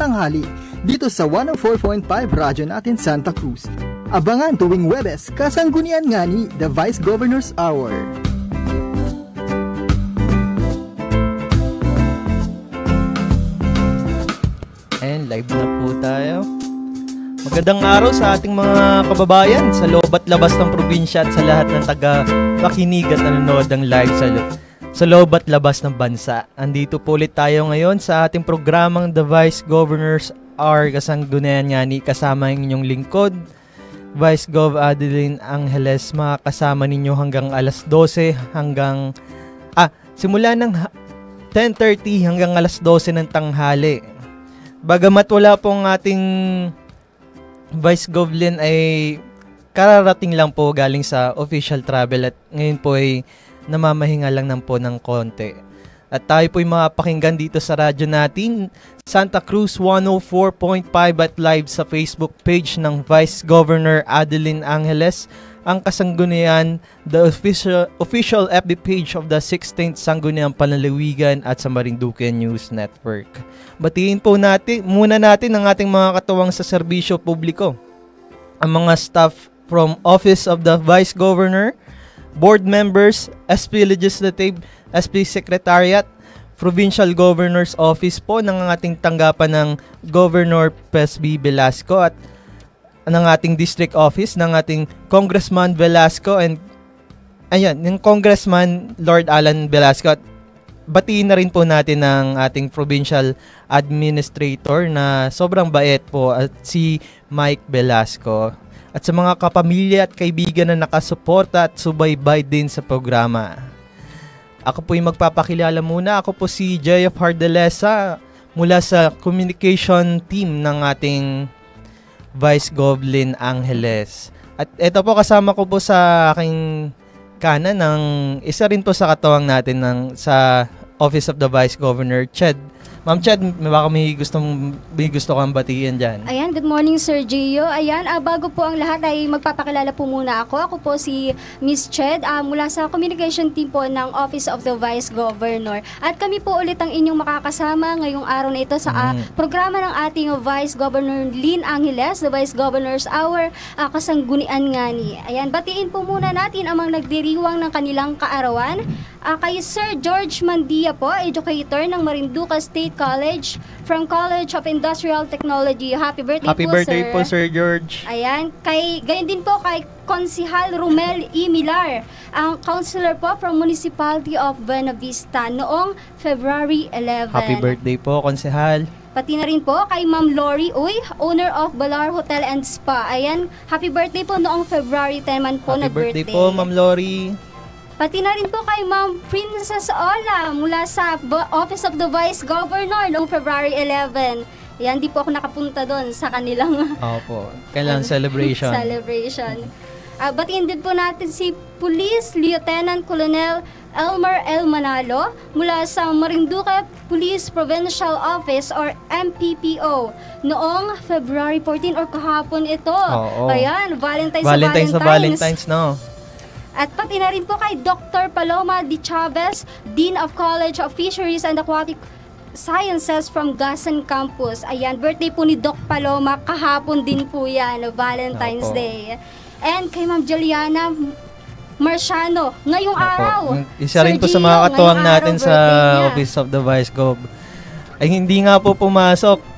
tanghali dito sa 104.5 Radyo natin Santa Cruz. Abangan tuwing Webes, kasanggunian nga ni The Vice Governor's Hour. And live na po tayo. Magandang araw sa ating mga kababayan sa loob at labas ng probinsya at sa lahat ng taga-pakinig at nanonood ng live sa loob at labas ng bansa. Andito po ulit tayo ngayon sa ating programang The Vice Governor's Hour. Kasanggunian nga ni kasama ang inyong lingkod, Vice Gov Adeline Angeles. Makakasama ninyo hanggang alas 12 simula ng 10:30 hanggang alas 12 ng tanghali. Bagamat wala pong ating Vice Govlin ay kararating lang po galing sa official travel at ngayon po ay namamahinga lang po ng konti. At tayo po ay mapakinggan dito sa radyo natin, Santa Cruz 104.5 at live sa Facebook page ng Vice Governor Adeline Angeles, ang Kasanggunian, the official FB page of the 16th Sangguniang Panlalawigan at sa Marinduque News Network. Batiin po muna natin ang ating mga katuwang sa serbisyo publiko. Ang mga staff from Office of the Vice Governor, Board Members, SP Legislative, SP Secretariat, Provincial Governor's Office po ng ating tanggapan ng Governor Pesby Velasco at ng ating District Office ng ating Congressman Velasco and yung Congressman Lord Alan Velasco. At batiin na rin po natin ng ating Provincial Administrator na sobrang bait po at si Mike Velasco. At sa mga kapamilya at kaibigan na nakasuporta at subaybay din sa programa. Ako po yung magpapakilala muna. Ako po si J.F. Hardelesa mula sa communication team ng ating Vice Govlin Angeles. At ito po kasama ko po sa aking kanan ng isa rin po sa katuwang natin sa Office of the Vice Governor, Ched. Ma'am Ched, baka may gusto kang batiin dyan. Ayan, good morning Sir Gio. Ayan, bago po ang lahat ay magpapakilala po muna ako. Ako po si Miss Ched mula sa communication team po ng Office of the Vice Governor. At kami po ulit ang inyong makakasama ngayong araw na ito sa programa ng ating Vice Governor Lynn Angeles, the Vice Governor's Hour, Kasanggunian ngani. Ayan, batiin po muna natin ang mga nagdiriwang ng kanilang kaarawan. Kay Sir George Mandia po, educator ng Marinduque State College from College of Industrial Technology. Happy birthday Happy po, birthday sir. po, Sir George. Ayan, gayon din po kay Konsihal Romel E. Milar, ang councilor po from Municipality of Buena Vista noong February 11. Happy birthday po, Konsihal. Pati na rin po kay Ma'am Lori Uy, owner of Balar Hotel and Spa. Ayan, happy birthday po noong February 10 man po na birthday. Happy birthday po, Ma'am Lori. Pati na rin po kay Ma'am Princess Ola mula sa Office of the Vice Governor noong February 11. Yan, di po ako nakapunta doon sa kanilang kailangan celebration. Batiin din po natin si Police Lieutenant Colonel Elmer L. Manalo mula sa Marinduque Police Provincial Office or MPPO noong February 14 or kahapon ito. Ayan, Valentine's, no? At pati na rin po kay Dr. Paloma D. Chavez, Dean of College of Fisheries and Aquatic Sciences from Gasan Campus. Ayan, birthday po ni Doc Paloma, kahapon din po yan, Valentine's Day. And kay Ma'am Juliana Marciano, ngayong araw. Isa rin po sa mga katuwang natin sa Office of the Vice Gov. Ay hindi nga po pumasok.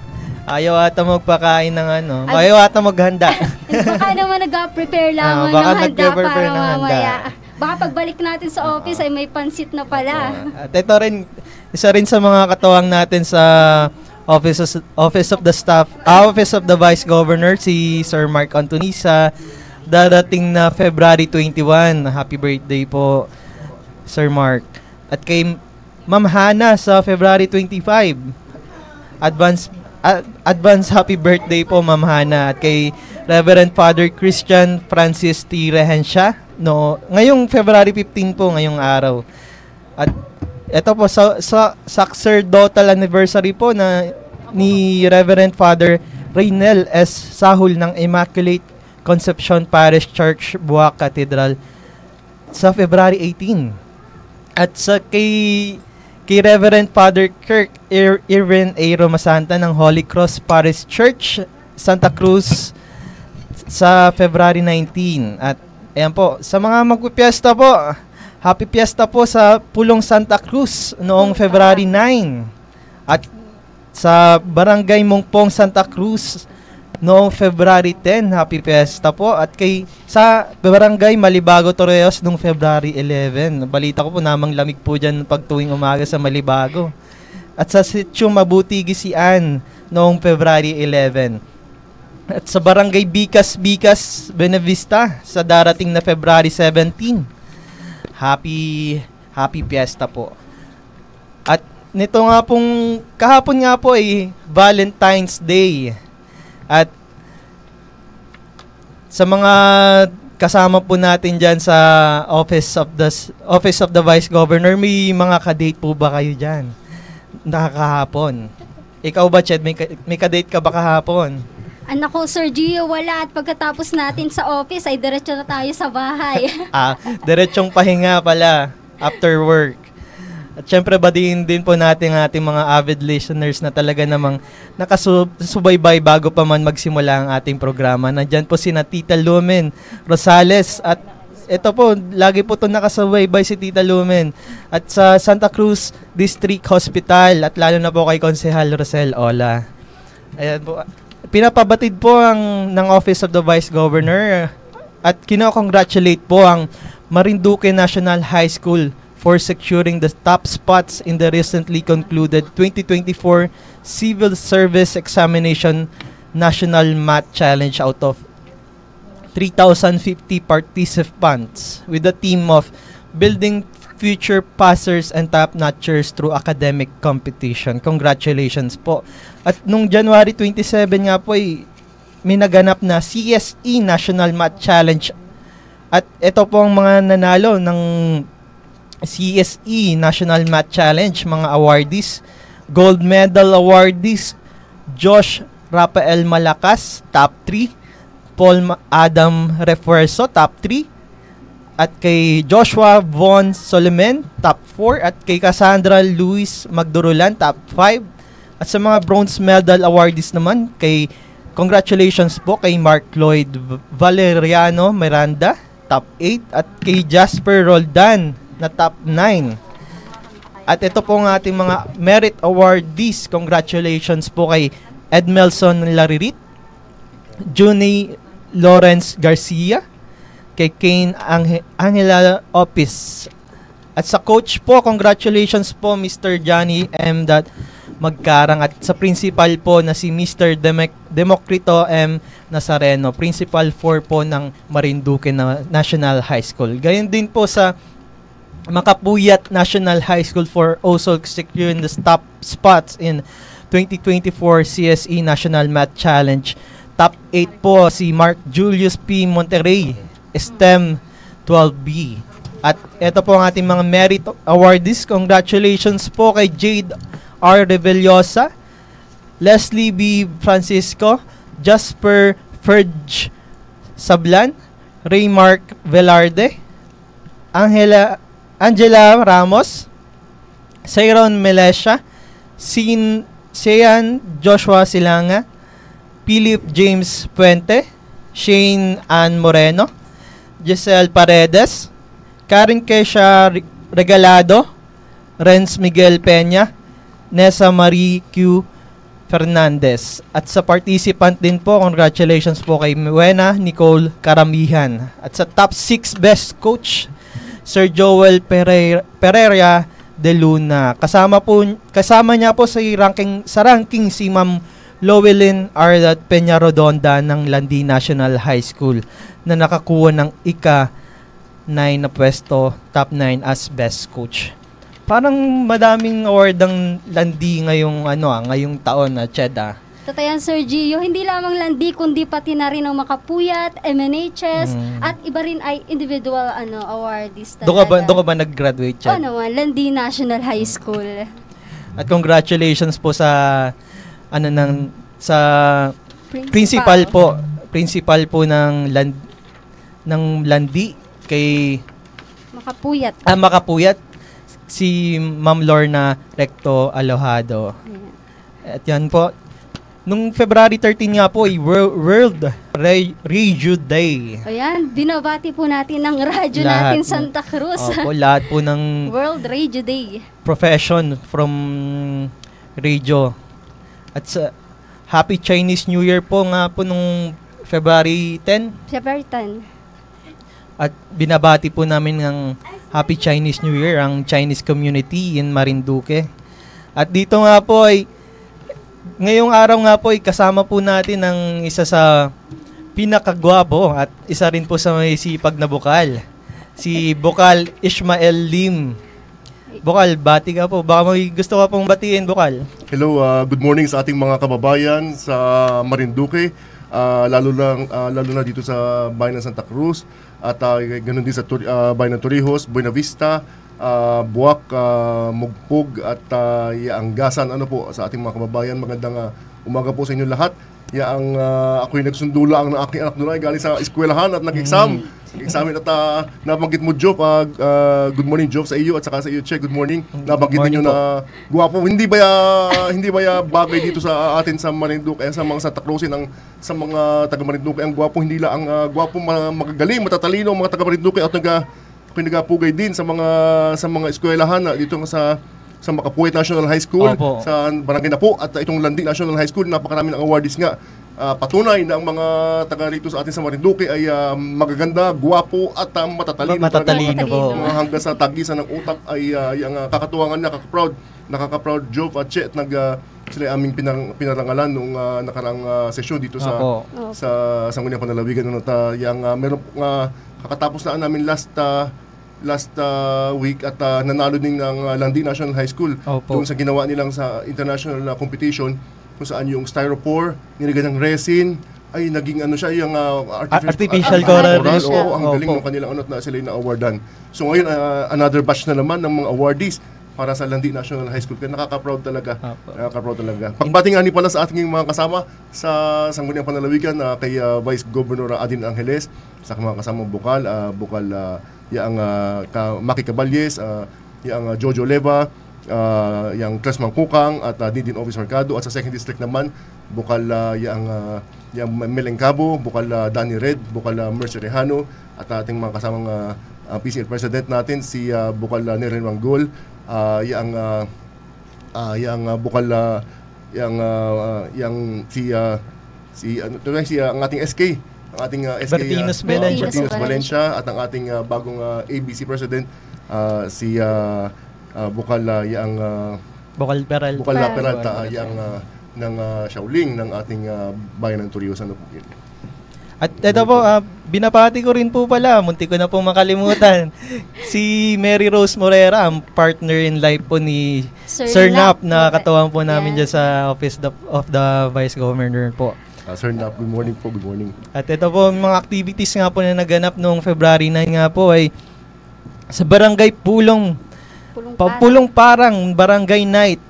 Ayaw ata magpakain ng ayaw ata maghanda. Baka naman nag-prepare lang ng handa para mamaya. Baka pagbalik natin sa office ay may pansit na pala. At ito rin, isa rin sa mga katuwang natin sa Office of the Vice Governor, si Sir Mark Anthony sa darating na February 21. Happy birthday po, Sir Mark. At kay Ma'am Hana sa February 25. Advance happy birthday po, Ma'am Hana. At kay Reverend Father Christian Francis T. Rehencia, ngayong February 15 po, ngayong araw. At ito po, sacerdotal anniversary po ni Reverend Father Reynel S. Sahul ng Immaculate Conception Parish Church, Buwak Cathedral sa February 18. At sa kay kay Reverend Father Kirk Irwin A. Romasanta ng Holy Cross Parish Church, Santa Cruz sa February 19. At ayan po, sa mga magpipiesta po, happy fiesta po sa Pulong Santa Cruz noong February 9. At sa Barangay Mongpong Santa Cruz noong February 10, happy fiesta po. At sa Barangay Malibago Torreos noong February 11. Balita ko po namang lamig po dyan pag tuwing umaga sa Malibago. At sa Sitio Mabuti Gisian noong February 11. At sa Barangay Bikas Benavista sa darating na February 17. Happy fiesta po. At nito nga pong kahapon nga po ay Valentine's Day. At sa mga kasama po natin dyan sa Office of the Vice Governor, may mga kadate po ba kayo dyan? Nakakahapon. Ikaw ba, Ched? May kadate ka ba kahapon? Anak ko, Sir Gio, wala. At pagkatapos natin sa office, ay diretso na tayo sa bahay. Diretsong pahinga pala after work. At syempre, badiin din po natin ating mga avid listeners na talaga namang nakasubaybay bago pa man magsimula ang ating programa. Nandyan po sina Tita Lumen Rosales at ito po, lagi po ito nakasubaybay si Tita Lumen. At sa Santa Cruz District Hospital at lalo na po kay Konsehal Rosel Ola. Ayan po. Pinapabatid po ng Office of the Vice Governor at kino-congratulate po ang Marinduque National High School for securing the top spots in the recently concluded 2024 Civil Service Examination National Math Challenge out of 3,050 participants with a theme of building future passers and top-notchers through academic competition. Congratulations po. At nung January 27 nga po ay may naganap na CSE National Math Challenge. At ito po ang mga nanalo ng CSE National Math Challenge, mga awardees. Gold medal awardees, Josh Rafael Malakas, top 3. Paul Adam Refuerzo, top 3. At kay Joshua Von Solimen, top 4. At kay Cassandra Luis Magdurulan, top 5. At sa mga bronze medal awardees naman, congratulations po kay Mark Lloyd Valeriano Miranda, top 8. At kay Jasper Roldan na top 9. At ito po ang ating mga merit awardees. Congratulations po kay Edmelson Laririt, Juni Lawrence Garcia, kay Kane Angela Opis. At sa coach po, congratulations po Mr. Johnny M. Magkarang at sa principal po na si Mr. Democrito M. Nazareno, principal 4 po ng Marinduque National High School. Gayon din po sa Makapuyat National High School for also securing the top spots in 2024 CSE National Math Challenge. Top 8 po si Mark Julius P. Monterrey, STEM 12B. At ito po ang ating mga merit awardees. Congratulations po kay Jade R. Reveliosa, Leslie B. Francisco, Jasper Ferge Sablan, Raymark Velarde, Angela Ramos, Sayron Melesha, Sean Joshua Silanga, Philip James Puente, Shane Ann Moreno, Giselle Paredes, Karen Kesha Regalado, Renz Miguel Peña, Nessa Marie Q. Fernandez. At sa participant din po, congratulations po kay Muena Nicole Karamihan. At sa top 6 best coach, Sir Joel Pereira de Luna. Kasama niya po sa ranking si Ma'am Lowelyn R. Peñarodonda ng Landi National High School na nakakuha ng ika-9 na pwesto, top 9 as best coach. Parang madaming award ang Landi ngayong taon na Cheda. Totoo yan, Sir Gio. Hindi lamang Landi, kundi pati na rin ang Makapuyat, MNHS, at iba rin ay individual awardees talaga. Doon ka ba nag-graduate, Chad? Oo naman, Landi National High School. At congratulations po sa principal po ng Landi kay Makapuyat. Makapuyat si Ma'am Lorna Recto Alojado. At yan po, nung February 13 nga po ay World Radio Day. Ayan, binabati po natin ng radyo Lahat natin Santa Cruz. Opo, lahat po ng World Radio Day. profession from radio. At sa Happy Chinese New Year po nga po nung February 10. February 10. At binabati po namin ng Happy Chinese New Year ang Chinese community in Marinduque. At dito nga po ay ngayong araw nga po ay kasama po natin ang isa sa pinakagwapo at isa rin po sa may sipag na bukal. Si Bukal Ishmael Lim. Bukal, bati ka po. Baka may gusto ka pong batiin, Bukal. Hello, good morning sa ating mga kababayan sa Marinduque, lalo na dito sa bayan ng Santa Cruz at ganoon din sa bayan ng Torrijos, Buena Vista, Buwak, Mugpog at Yaanggasan. Ano po sa ating mga kababayan, magandang umaga po sa inyo lahat. Ako'y nagsundula ang aking anak doon ay galing sa eskwelahan at nag-exam. Nag-examin at nabanggit mo, Job, good morning, Job, sa iyo at saka sa iyo, Che, good morning. Nabanggit niyo na guwapo. Hindi ba bagay dito sa atin sa Marinduque, sa mga Santa Cruz, sa mga taga Marinduque, ang guwapo, hindi lang ang guwapo, magagaling, matatalino, mga taga Marinduque at ako'y nagapugay din sa mga eskwelahan dito sa Makapuwet National High School, Opo. sa Barangay Napo at itong Landi National High School. Napakarami ng awardees nga. Patunay na ang mga taga rito sa atin sa Marinduque ay magaganda, guwapo at matatalino. Matatalino po. Hanggang sa tagisan ng utak ay ang kakatuwangan na, nakaka-proud Joe at Che at sila aming pinarangalan noong nakarang sesyon dito sa Sangguniang Panlalawigan. Meron kakatapos na namin last week at nanalo din ng Landi National High School doon sa ginawa nilang sa international competition kung saan yung styrofoam nilagyan ng resin ay naging siya yung artificial coral. Oo, ang galing ng kanilang na sila yung na-awardan. So ngayon another batch na naman ng mga awardees para sa Landi National High School. Kaya nakaka-proud talaga. Pagbati nga ni pala sa ating mga kasama sa Sangguniang Panlalawigan kay Vice Governor Adin Angeles, sa mga kasamang Bukal, yang Maki Caballes, yang Jojo Leva, yang Tres Mangkukang at Dindin Office Mercado, at sa 2nd District naman Bukal yang Melengcabo, Bukal Danny Red, Bukal Mercy Rejano, at ating mga kasamang PCL President natin si Bukal Neren Manggol, yang Bukal si ang ating SK, ang ating SK Bertinos Valencia, at ang ating bagong ABC President si Bukal Bukal Peralta ng Shaoling ng ating bayan ng Torrijos. At ito po, binabati ko rin po pala, munti ko na po makalimutan, si Mary Rose Morera, ang partner in life po ni Sir Nap, na katawan po namin dyan sa Office of the Vice Governor po. Sir Nap, good morning po, good morning. At ito po, mga activities nga po na naganap noong February 9 nga po ay sa Barangay Pulong Parang Barangay Night.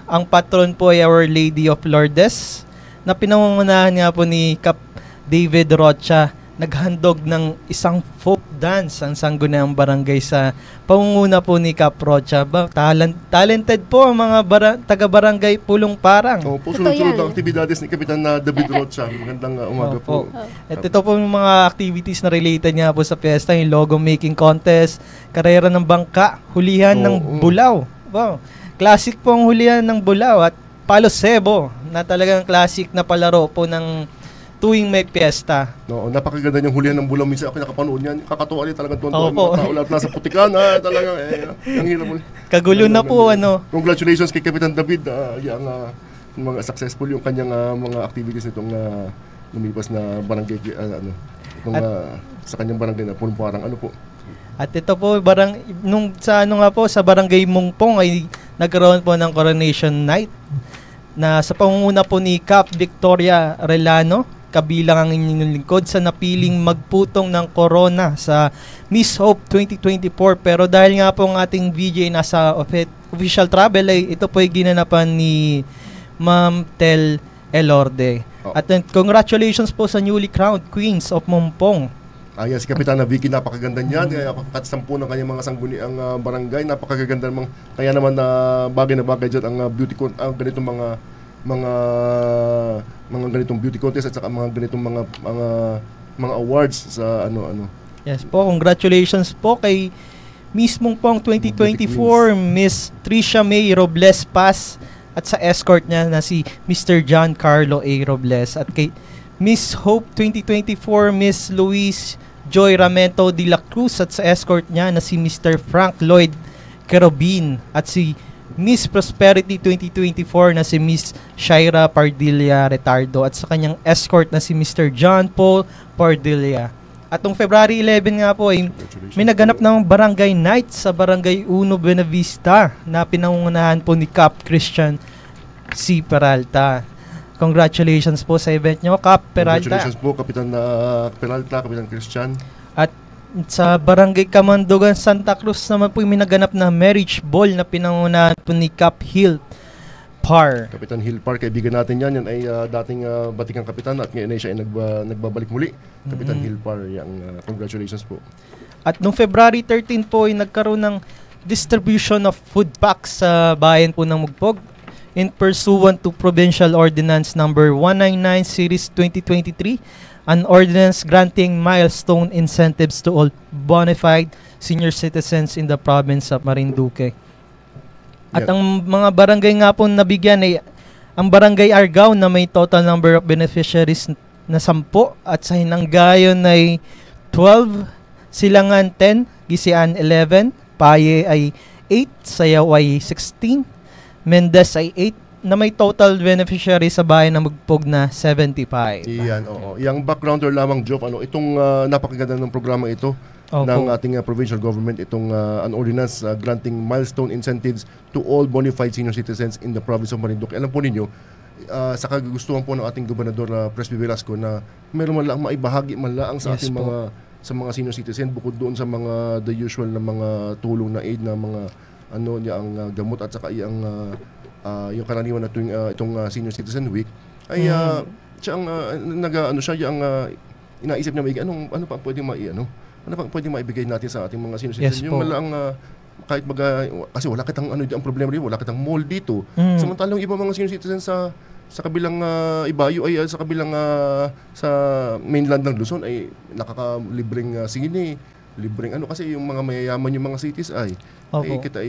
Ang patron po ay Our Lady of Lourdes, na pinangungunahan nga po ni Cap David Rocha. Naghandog ng isang folk dance ang Sangguniang Barangay sa pangunguna po ni Cap Rocha. Talented po ang mga taga-barangay Pulong Parang. Sunod-sunod ang aktibidades ni Kapitan David Rocha. Magandang umaga po. At ito po yung mga activities na related nga po sa piyesta, yung logo making contest, karera ng bangka, hulihan ng bulaw. Wow. Classic po ang hulihan ng bulaw at palo sebo, na talagang classic na palaro po ng tuwing may piyesta. No, napakaganda yung hulihan ng bulaw. Minsan ako nakapanood niyan. Kakatuwa rin talagang tuwan-tuwa. Mga tao lahat nasa putikan. Talagang ang hirap mo. Kagulo na po, Congratulations kay Kapitan David. Mga successful yung kanyang mga activities nitong lumipas na barangay sa kanyang barangay na Pulong Parang. Ano po? At ito po, sa Barangay Mungpong ay nagkaroon po ng coronation night na sa pangunguna po ni Cap Victoria Relano, kabilang ang inyong lingkod sa napiling magputong ng corona sa Miss Hope 2024. Pero dahil nga po ang ating VJ nasa official travel, ay ito po ay ginanapan ni Ma'am Tel Elorde. At congratulations po sa newly crowned Queens of Mumpong. Ayan, si Kapitana Vicky, napakaganda niyan. Kaya katsampu ng kanyang mga sangguniang barangay, napakaganda naman. Kaya naman bagay na bagay dyan ang ganitong mga ganitong beauty contest at saka mga ganitong mga awards sa ano. Yes po, congratulations po kay mismong pong 2024 Miss Tricia May Robles Paz at sa escort niya na si Mr. John Carlo A. Robles, at kay Miss Hope 2024 Miss Luis Joy Ramento de la Cruz at sa escort niya na si Mr. Frank Lloyd Kerobin, at si Miss Prosperity 2024 na si Miss Shaira Pardilla Retardo at sa kanyang escort na si Mr. John Paul Pardilla. At noong February 11 nga po ay may naganap ng barangay night sa Barangay Uno Buenavista na pinangungunahan po ni Cap Christian C. Peralta. Congratulations po sa event nyo, Cap Peralta. Congratulations po, Kapitan Peralta, Kapitan Christian. At sa Barangay Kamandugan, Santa Cruz naman po may naganap na marriage ball na pinangunahan po ni Cap Hill Par. Kapitan Hill Par, kaibigan natin yan. Yan ay dating batikang kapitan at ngayon ay siya ay nagbabalik muli. Kapitan Hill Par, congratulations po. At noong February 13 po ay nagkaroon ng distribution of food packs sa bayan po ng Mugpog in pursuant to Provincial Ordinance Number 199 Series 2023, an ordinance granting milestone incentives to all bona fide senior citizens in the province of Marinduque. At ang mga barangay nga po nabigyan ay ang Barangay Argao na may total number of beneficiaries na 10 at sa Hinanggayon ay 12, Silangan 10, Gisian 11, Paye ay 8, Sayaw ay 16, Mendez ay 8 na may total beneficiary sa bayan ng Mugpog na 75. Iyan, oo. Yung backgrounder lamang, Job, itong napakaganda ng programa ito ng ating provincial government, itong an ordinance granting milestone incentives to all bona fide senior citizens in the province of Marinduque. Alam po ninyo, sa kagustuhan po ng ating gobernador Presby Velasco na meron man lang maibahagi man lang sa ating mga senior citizen bukod doon sa mga the usual na mga tulong na aid na mga ang gamot at saka yung karaniwan na itong Senior Citizen Week ay siya ang inaisip niya ano pa pwedeng maibigay natin sa ating mga senior citizens. Yung malang kahit kasi wala kitang ang problema rin, wala kitang mall dito. Samantalang iba mga senior citizens sa kabilang Ibayo ay sa kabilang sa mainland ng Luzon ay nakakalibreng sine, libreng kasi yung mga mayayaman yung mga cities ay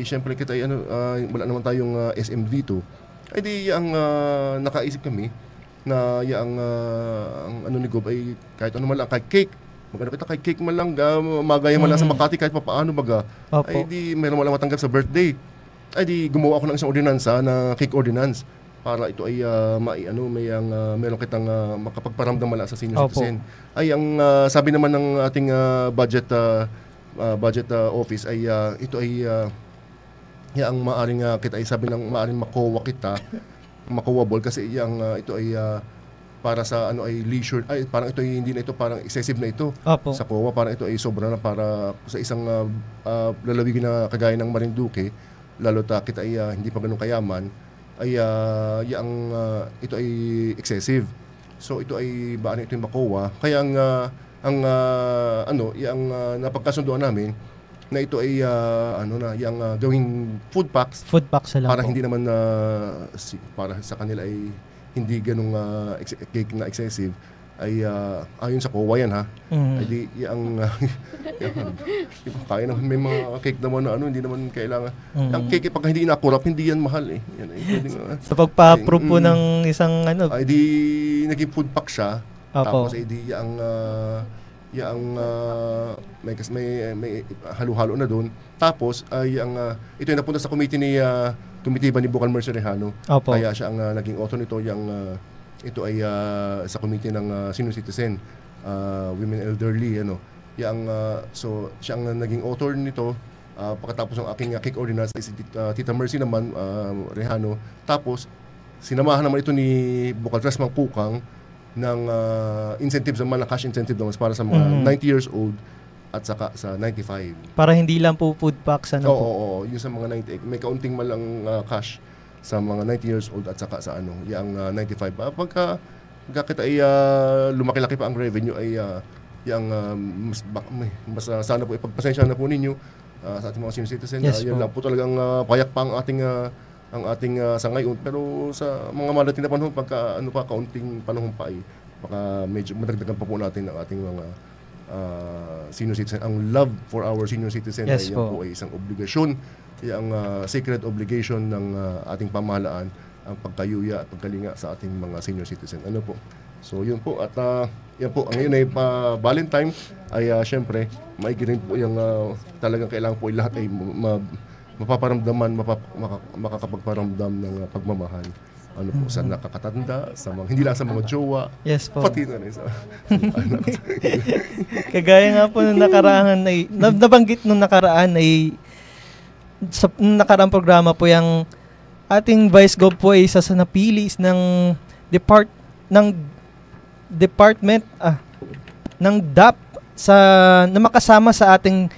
syempre wala naman tayong SM dito. Ay di ang nakaisip kami na ang ni Gob ay kahit ano man lang, kahit cake. Maganda kita kahit cake man lang, magaya man lang sa Makati kahit papaano ay di meron man lang matanggap sa birthday. Ay di gumawa ako ng isang ordinansa na cake ordinance para ito ay meron kitang makapagparamdam mala sa senior citizen. Ay ang sabi naman ng ating budget office ay ito ay ang maaring kita ay sabi ng maaring makowable kasi ito ay para sa ay leisure, ay parang ito ay hindi na ito, parang excessive na ito. Sa COA parang ito ay sobra na para sa isang lalawigin na kagaya ng Marinduque, lalo ta kita ay hindi pa ganun kayaman, ay ito ay excessive. So ito ay baan ito yung makowa. Kaya ang napagkasunduan namin na ito ay yung gawing food packs lang para po. hindi naman para sa kanila ay hindi ganung cake na excessive ay ayon sa COA yan ay di yung kaya naman may mga cake naman na hindi naman kailangan ang cake pag hindi inakurap hindi yan mahal yan ay pwedeng sa pagpa-approve po ng isang ay di naging food pack siya. Tapos ay di may halo-halo na doon. Tapos ay ito ay napunta sa committee komitiba ni Bukal Mercer Rejano. Kaya siya ang naging author nito. Ito ay sa committee ng senior citizen, women elderly, so siya ang naging author nito. Pagkatapos ng aking cake ordinance ay si Tita Mercy naman, Rejano. Tapos sinamahan naman ito ni Bukal Tres Mangkukang ng incentives naman, na cash incentive naman para sa mga 90 years old at saka sa 95. Para hindi lang po food packs Oo, yung sa mga 98 may kaunting malang cash sa mga 90 years old at saka sa yung 95. Pagka kita ay lumaki-laki pa ang revenue ay sana po ipagpasensya na po ninyo sa ating mga senior citizen. Yes Yan po. lang po talagang payak pa ang ating sa ngayon, pero sa mga malating na panahon, pagka kaunting panahon pa ay baka medyo madagdagan pa po natin ang ating mga senior citizen. Ang love for our senior citizen Yes ay yan po. po ay isang obligasyon, ang sacred obligation ng ating pamahalaan, ang pagkayuya at pagkalinga sa ating mga senior citizen. Ano po? So yun po, at yan po, ang ngayon ay Valentine ay syempre maigi rin po yung talagang kailangan po ay lahat ay mapaparamdaman, makakapagparamdam ng pagmamahal. Ano po, sa nakakatanda, sa mga, hindi lang sa mga jowa, Yes po. pati na rin sa Kagaya nga po nung nakaraan ay nabanggit nung nakaraan ay sa nung nakaraang programa po yung ating Vice Gov po ay isa sa napili ng department ng DAP na makasama sa ating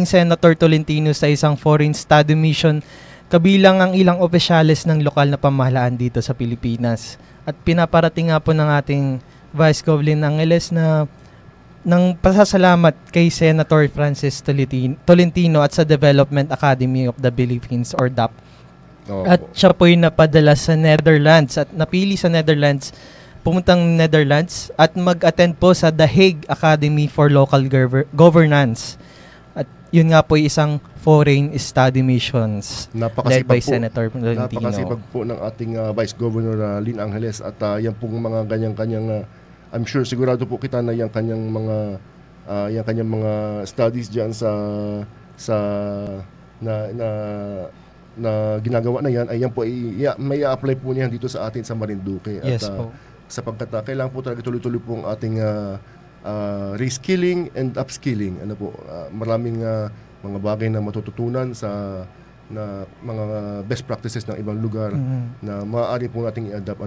Senator Tolentino sa isang foreign study mission kabilang ang ilang opisyales ng lokal na pamahalaan dito sa Pilipinas. At pinaparating nga po ng ating Vice Gov Lynn Angeles na ng pasasalamat kay Senator Francis Tolentino at sa Development Academy of the Philippines or DAP. At siya po yung napadala sa Netherlands at napili sa Netherlands, pumuntang Netherlands at mag-attend po sa The Hague Academy for Local Governance. At yun nga po yung isang foreign study missions led by Senator Tolentino. Napakasipag po ng ating Vice Governor Lynn Angeles at yan pong mga kanyang I'm sure sigurado po kita na yung kanyang mga studies diyan na ginagawa na yan ay yan po may apply po niyan dito sa atin sa Marinduque. Yes at po. sapagkat kailangan po talaga tuloy-tuloy po ang ating reskilling and upskilling. Ano po, maraming mga bagay na matututunan na mga best practices ng ibang lugar na maaari po nating i-adapt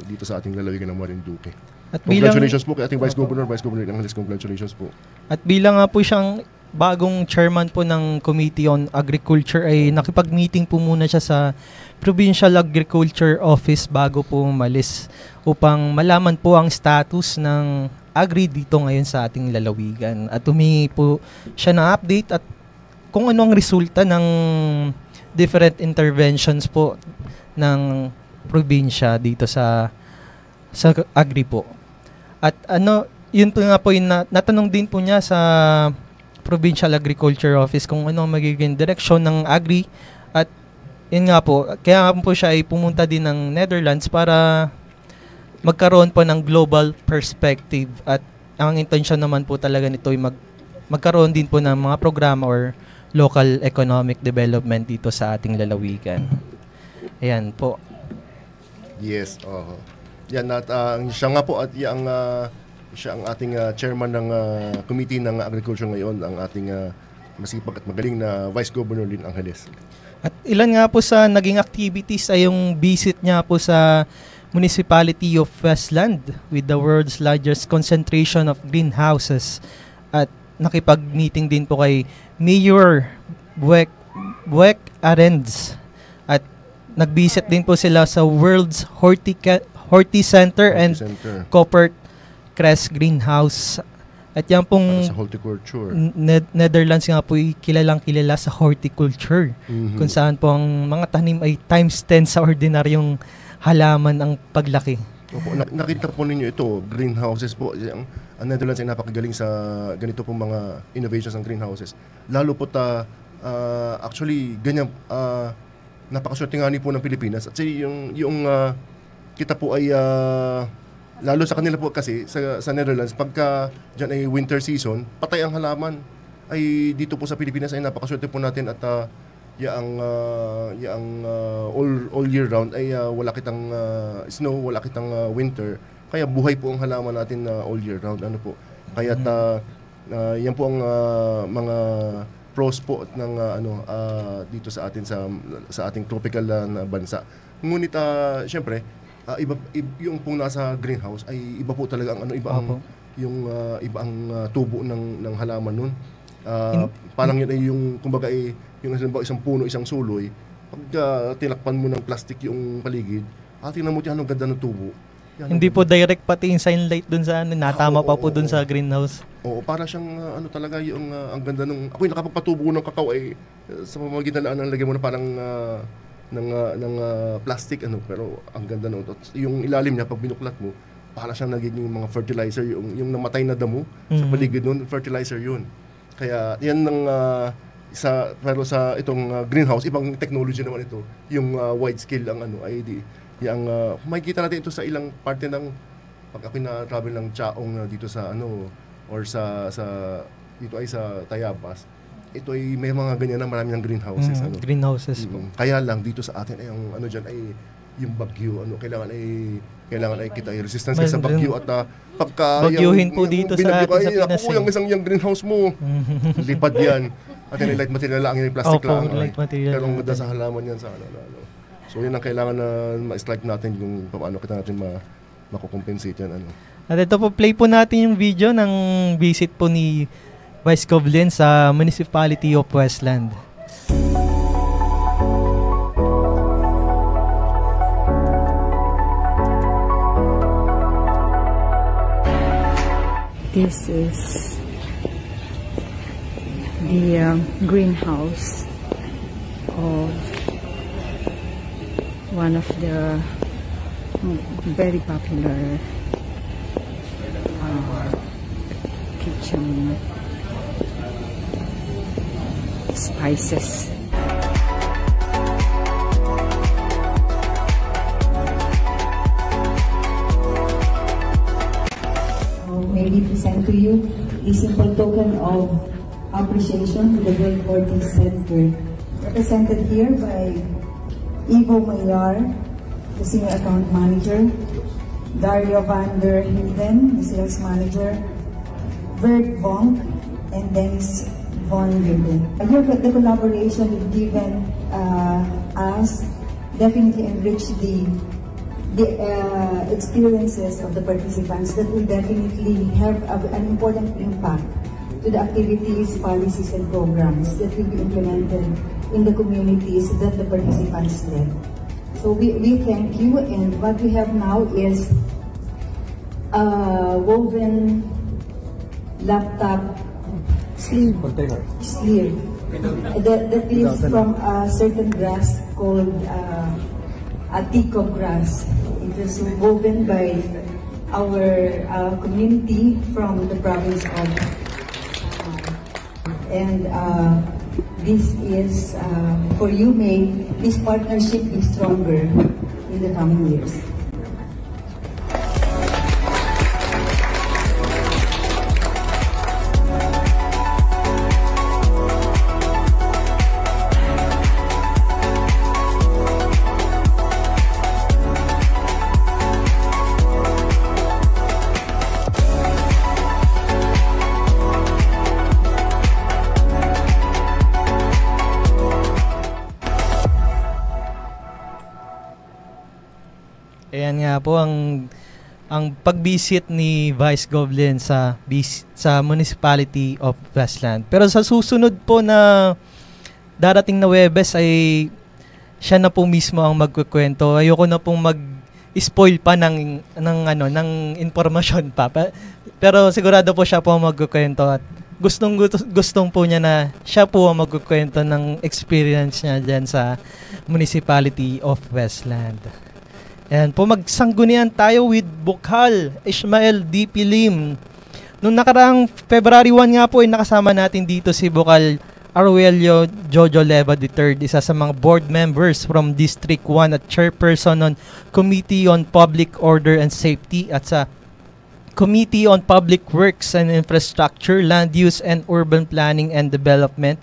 dito sa ating lalawigan ng Marinduque. At Congratulations po kay ating Vice Governor Angeles, congratulations po. At bilang nga po siyang bagong chairman po ng Committee on Agriculture ay nakipag-meeting po muna siya sa Provincial Agriculture Office bago po umalis upang malaman po ang status ng agri dito ngayon sa ating lalawigan. At humingi po siya ng update at kung ano ang resulta ng different interventions po ng probinsya dito sa agri po. At yun po nga po yung natanong din po niya sa Provincial Agriculture Office kung ano ang magiging direksyon ng agri at yun nga po, kaya nga po siya ay pumunta din ng Netherlands para magkaroon po ng global perspective at ang intensyon naman po talaga nito ay magkaroon din po ng mga programa or local economic development dito sa ating lalawigan. Ayan po. Yes, yan at siya nga po at siya ang ating chairman ng committee ng agriculture ngayon, ang ating masipag at magaling na Vice Governor Lynn Angeles. At ilan nga po sa naging activities ay yung visit niya po sa Municipality of Westland with the world's largest concentration of greenhouses at nakipag-meeting din po kay Mayor Buek Arends at nag-visit din po sila sa World's Horti Center and Copper Crest Greenhouse. At yan pong sa horticulture. Netherlands nga po kilalang-kilala sa horticulture. Kung saan po ang mga tanim ay times 10 sa ordinaryong halaman ang paglaki. Opo, nakita po ninyo ito, greenhouses po. Ang Netherlands ay napakagaling sa ganito pong mga innovations ng greenhouses. Lalo po actually ganyan napakaswerte nga po ng Pilipinas. At yung kita po ay lalo sa kanila po kasi sa Netherlands, pagka dyan ay winter season, patay ang halaman. Ay dito po sa Pilipinas ay napakaswerte po natin at all year round ay wala kitang snow, wala kitang winter. Kaya buhay po ang halaman natin all year round. Ano po? Kaya yan po ang mga pros po ng dito sa atin sa ating tropical na bansa. Ngunit syempre yung pong nasa greenhouse ay iba po talaga ang iba ang tubo ng halaman nun. Parang yun ay yung kumbaga ay yung isang puno, isang suloy, pag tinakpan mo ng plastic yung paligid, tingnan mo anong ganda ng tubo. Hindi po direct pati yung sunlight dun sa ano, natama pa po dun sa greenhouse. Oo, para siyang ano talaga yung ang ganda nung ako'y nakapagpatubo ng kakao ay sa pamamagitan lang ng lagay mo na parang ng plastic ano, pero ang ganda nung yung ilalim niya pag binuklat mo para siyang nagiging mga fertilizer, yung namatay na damo sa paligid nun, fertilizer yun. Kaya yan ng pero sa itong greenhouse, ibang technology naman ito, yung wide scale ang ano ay yung makikita natin ito sa ilang parte ng pag ako na-travel ng Chaong dito sa ano or sa dito ay sa Tayabas. Ito ay may mga ganyan na marami ng greenhouses ano. Greenhouses po. Kaya lang dito sa atin ay ang ano diyan ay yung bagyo ano kailangan ay kita ay resistance sa bagyo at pagka bagyuhin po dito sa atin sa Pinas. Yung isang yung greenhouse mo lipad yan. At yung light material lang yung plastic lang. Light material. Pero ang ganda sa halaman yan sa ano. So yun ang kailangan na ma-strike natin yung paano kita natin makukompensate yan. Ano. At ito po, play po natin yung video ng visit po ni Vice Gov Len sa Municipality of Westland. This is the greenhouse of one of the very popular kitchen spices. Maybe present to you a simple token of appreciation to the World Boarding Center, represented here by Ivo Mayar, the Senior Account Manager, Dario van der Hilden, the Sales Manager, Bert Vonk, and Dennis Von Gilden. The collaboration you've given us definitely enrich the experiences of the participants that will definitely have an important impact to the activities, policies, and programs that will be implemented in the communities that the participants led. So we thank you, and what we have now is a woven laptop sleeve that is from a certain grass called a tico grass. It was woven by our community from the province of and this is for you. May this partnership be stronger in the coming years. Ayan nga po ang pag-visit ni Vice Gov Len sa Municipality of Westland. Pero sa susunod po na darating na Webes ay siya na po mismo ang magkukwento. Ayoko na pong mag-spoil pa ng impormasyon pa. Pero sigurado po siya po ang magkukwento at gustong po niya na siya po ang magkukwento ng experience niya dyan sa Municipality of Westland. Ayan po, magsanggunian tayo with Bukal Ismael D.P. Lim. Noong nakaraang February 1 nga po ay nakasama natin dito si Bukal Aruelio Jojo Leva III, isa sa mga board members from District 1 at chairperson on Committee on Public Order and Safety at sa Committee on Public Works and Infrastructure, Land Use and Urban Planning and Development.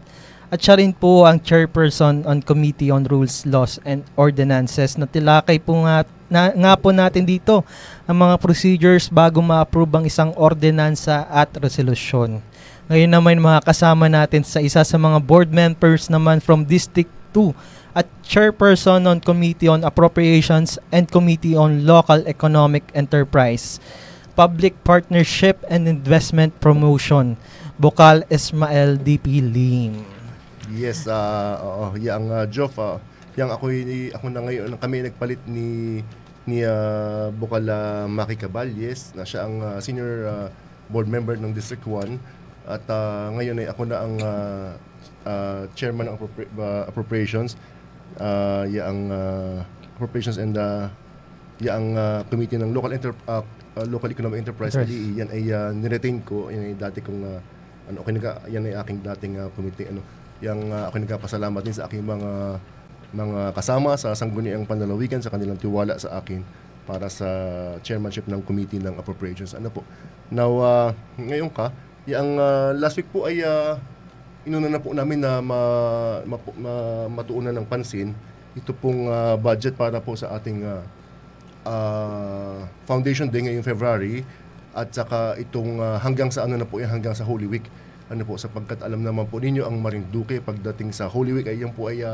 At siya rin po ang chairperson on Committee on Rules, Laws and Ordinances. Natilakay po nga po natin dito ang mga procedures bago ma-approve ang isang ordinansa at resolusyon. Ngayon naman mga kasama natin sa isa sa mga board members naman from District 2 at chairperson on Committee on Appropriations and Committee on Local Economic Enterprise, Public Partnership and Investment Promotion, Bukal Ismael D.P. Lim. Yes, yang Joff, yang ako na ngayon kami nagpalit ni ni Bukala Maki Caballes na siya ang senior board member ng District 1 at ngayon ay ako na ang chairman ng appropriations yang appropriations and yang committee ng local economic enterprise yan ay niretain ko. Yan ay dati kong yan ay aking dating committee yang ako nagpapasalamat din sa aking mga kasama sa Sangguniang Panlalawigan sa kanilang tiwala sa akin para sa chairmanship ng committee ng appropriations. Now ngayon yung last week po ay inuna na po namin na matuunan ng pansin ito pong budget para po sa ating Foundation Day ngayong February at saka itong hanggang sa hanggang sa Holy Week. Sapagkat alam naman po ninyo ang Marinduque pagdating sa Holy Week ay yan po ay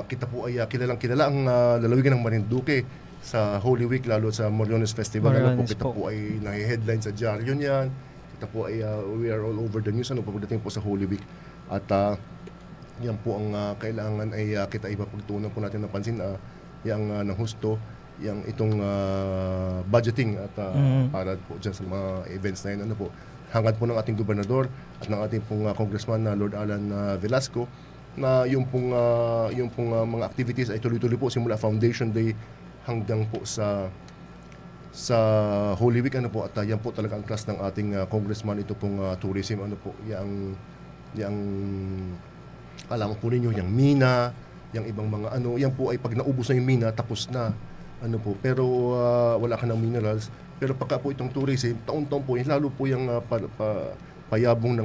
kita po ay kilalang ang lalawigan ng Marinduque sa Holy Week, lalo sa Moriones Festival. Kita po ay nahi-headline sa dyaryo niyan. Kita po ay we are all over the news pagdating po sa Holy Week. At yan po ang kailangan ay kita ipapagtuunan po natin ng pansin yang ng husto yang itong budgeting at para po dyan sa mga events na yun. Hangad po ng ating gobernador at ng ating pong congressman na Lord Alan Velasco na yung pong mga activities ay tuloy-tuloy po simula Foundation Day hanggang po sa Holy Week at yan po talaga ang class ng ating congressman. Ito pong tourism yang alam po ninyo yung mina, yung ibang mga yan po ay pag naubos na yung mina tapos na pero wala ka ng minerals. Pero pagka po itong tourism taon-taon po yan, lalo po yung payabong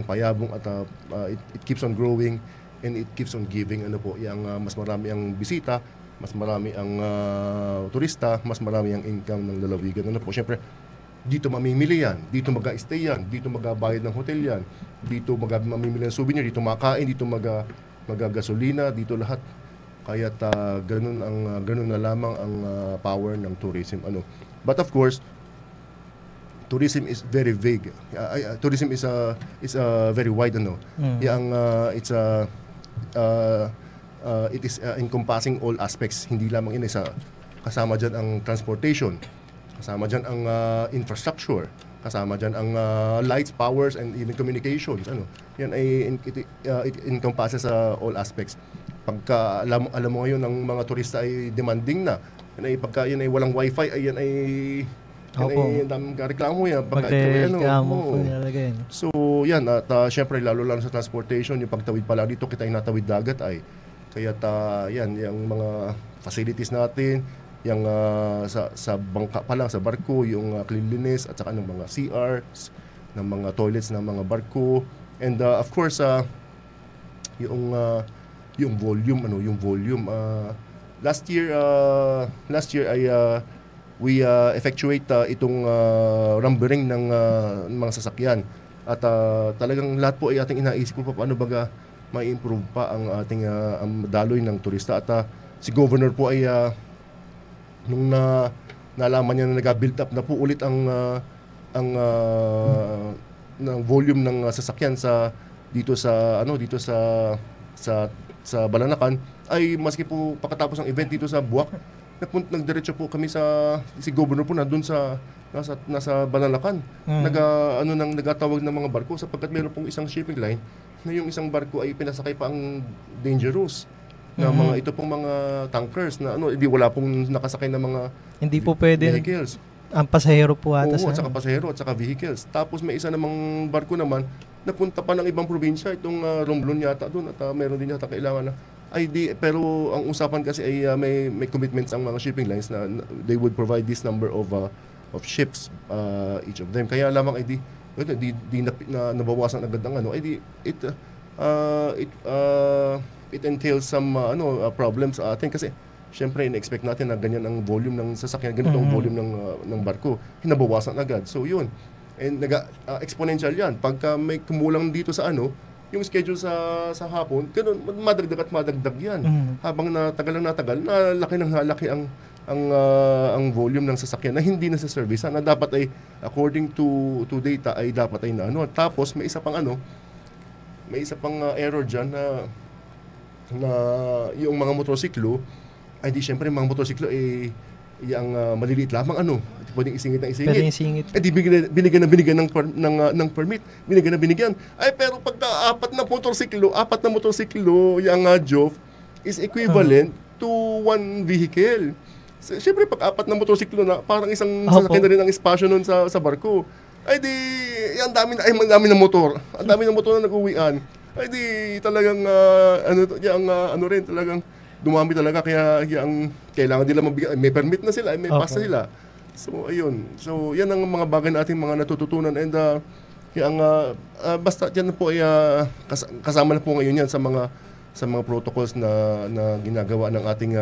at it keeps on growing and it keeps on giving. Yung mas marami ang bisita, mas marami ang turista, mas marami ang income ng lalawigan. Siyempre, dito mamimili yan, dito mag-stay yan, dito magbabayad ng hotel yan, dito mamimili ng souvenir, dito makain, dito magagasolina, dito lahat. Kaya't ganun na lamang ang power ng tourism. But of course, tourism is very vague. Tourism is very wide. It is encompassing all aspects. Hindi lamang kasama dyan ang transportation, kasama dyan ang infrastructure, kasama dyan ang lights, powers, and even communications. Yan ay it encompasses all aspects. Pagka alam mo ngayon ng mga turista ay demanding na, pagka yan ay walang wifi ay yan ay daming reklamo yan. So yan, at syempre lalo lang sa transportation, yung pagtawid pala dito kita ay natawid dagat ay kaya yan yung mga facilities natin, yung sa bangka pa lang sa barko, yung cleanliness at saka ng mga CRs, ng mga toilets ng mga barko, and of course yung volume last year ay we effectuate itong rumbering ng mga sasakyan at talagang lahat po ay ating inaisip kung paano baga ma-improve pa ang ating daloy ng turista at si governor po ay nung nalaman niya na nag-build up na po ulit ang volume ng sasakyan dito sa Balanacan ay maski po pagkatapos ng event dito sa Buwak nagdiretso po kami si governor po nandun nasa Balanacan nagatawag ng mga barko sapagkat meron pong isang shipping line na yung isang barko ay pinasakay pa ang dangerous na mga ito pong mga tankers na hindi wala pong nakasakay na mga hindi po pwede vehicles. Ang pasahero po ata at saka pasahero at saka vehicles. Tapos may isa namang barko naman napunta pa ng ibang probinsya, itong Romblon yata doon at meron din yata kailangan na ID. Pero ang usapan kasi ay may commitments ang mga shipping lines na they would provide this number of ships each of them. Kaya lamang ID nabawasan agad ang it entails some problems sa atin kasi syempre in-expect natin na ganyan ang volume ng sasakyan, ganito ang volume ng barko, hinabawasan agad. So yun, and exponential yan. Pagka may kumulang dito sa yung schedule sa hapon, ganun, madagdag at madagdag yan. Habang natagal nalaki ang volume ng sasakyan na hindi na sa service na dapat ay according to data ay dapat ay tapos may isa pang error diyan na yung mga motorsiklo ay di syempre mga motorsiklo yang maliliit lamang pwedeng isingit ng isingit. Pwedeng isingit. Di binigyan ng permit. Binigyan. Ay, pero pagka apat na motorsiklo, yung job is equivalent to one vehicle. Siyempre, pag apat na motorsiklo na, parang isang sasakyan na rin ang espasyo nun sa barko. Ay di, ang dami ng motor. Ang dami ng motor na nag-uwian. Ay di, talagang, rin, talagang dumami talaga. Kaya yung kailangan nila mabigyan. May permit na sila, may pass na sila. So, ayun. So, yan ang mga bagay natin mga natututunan. And, basta yan po ay kasama na po ngayon yan sa mga protocols na ginagawa ng ating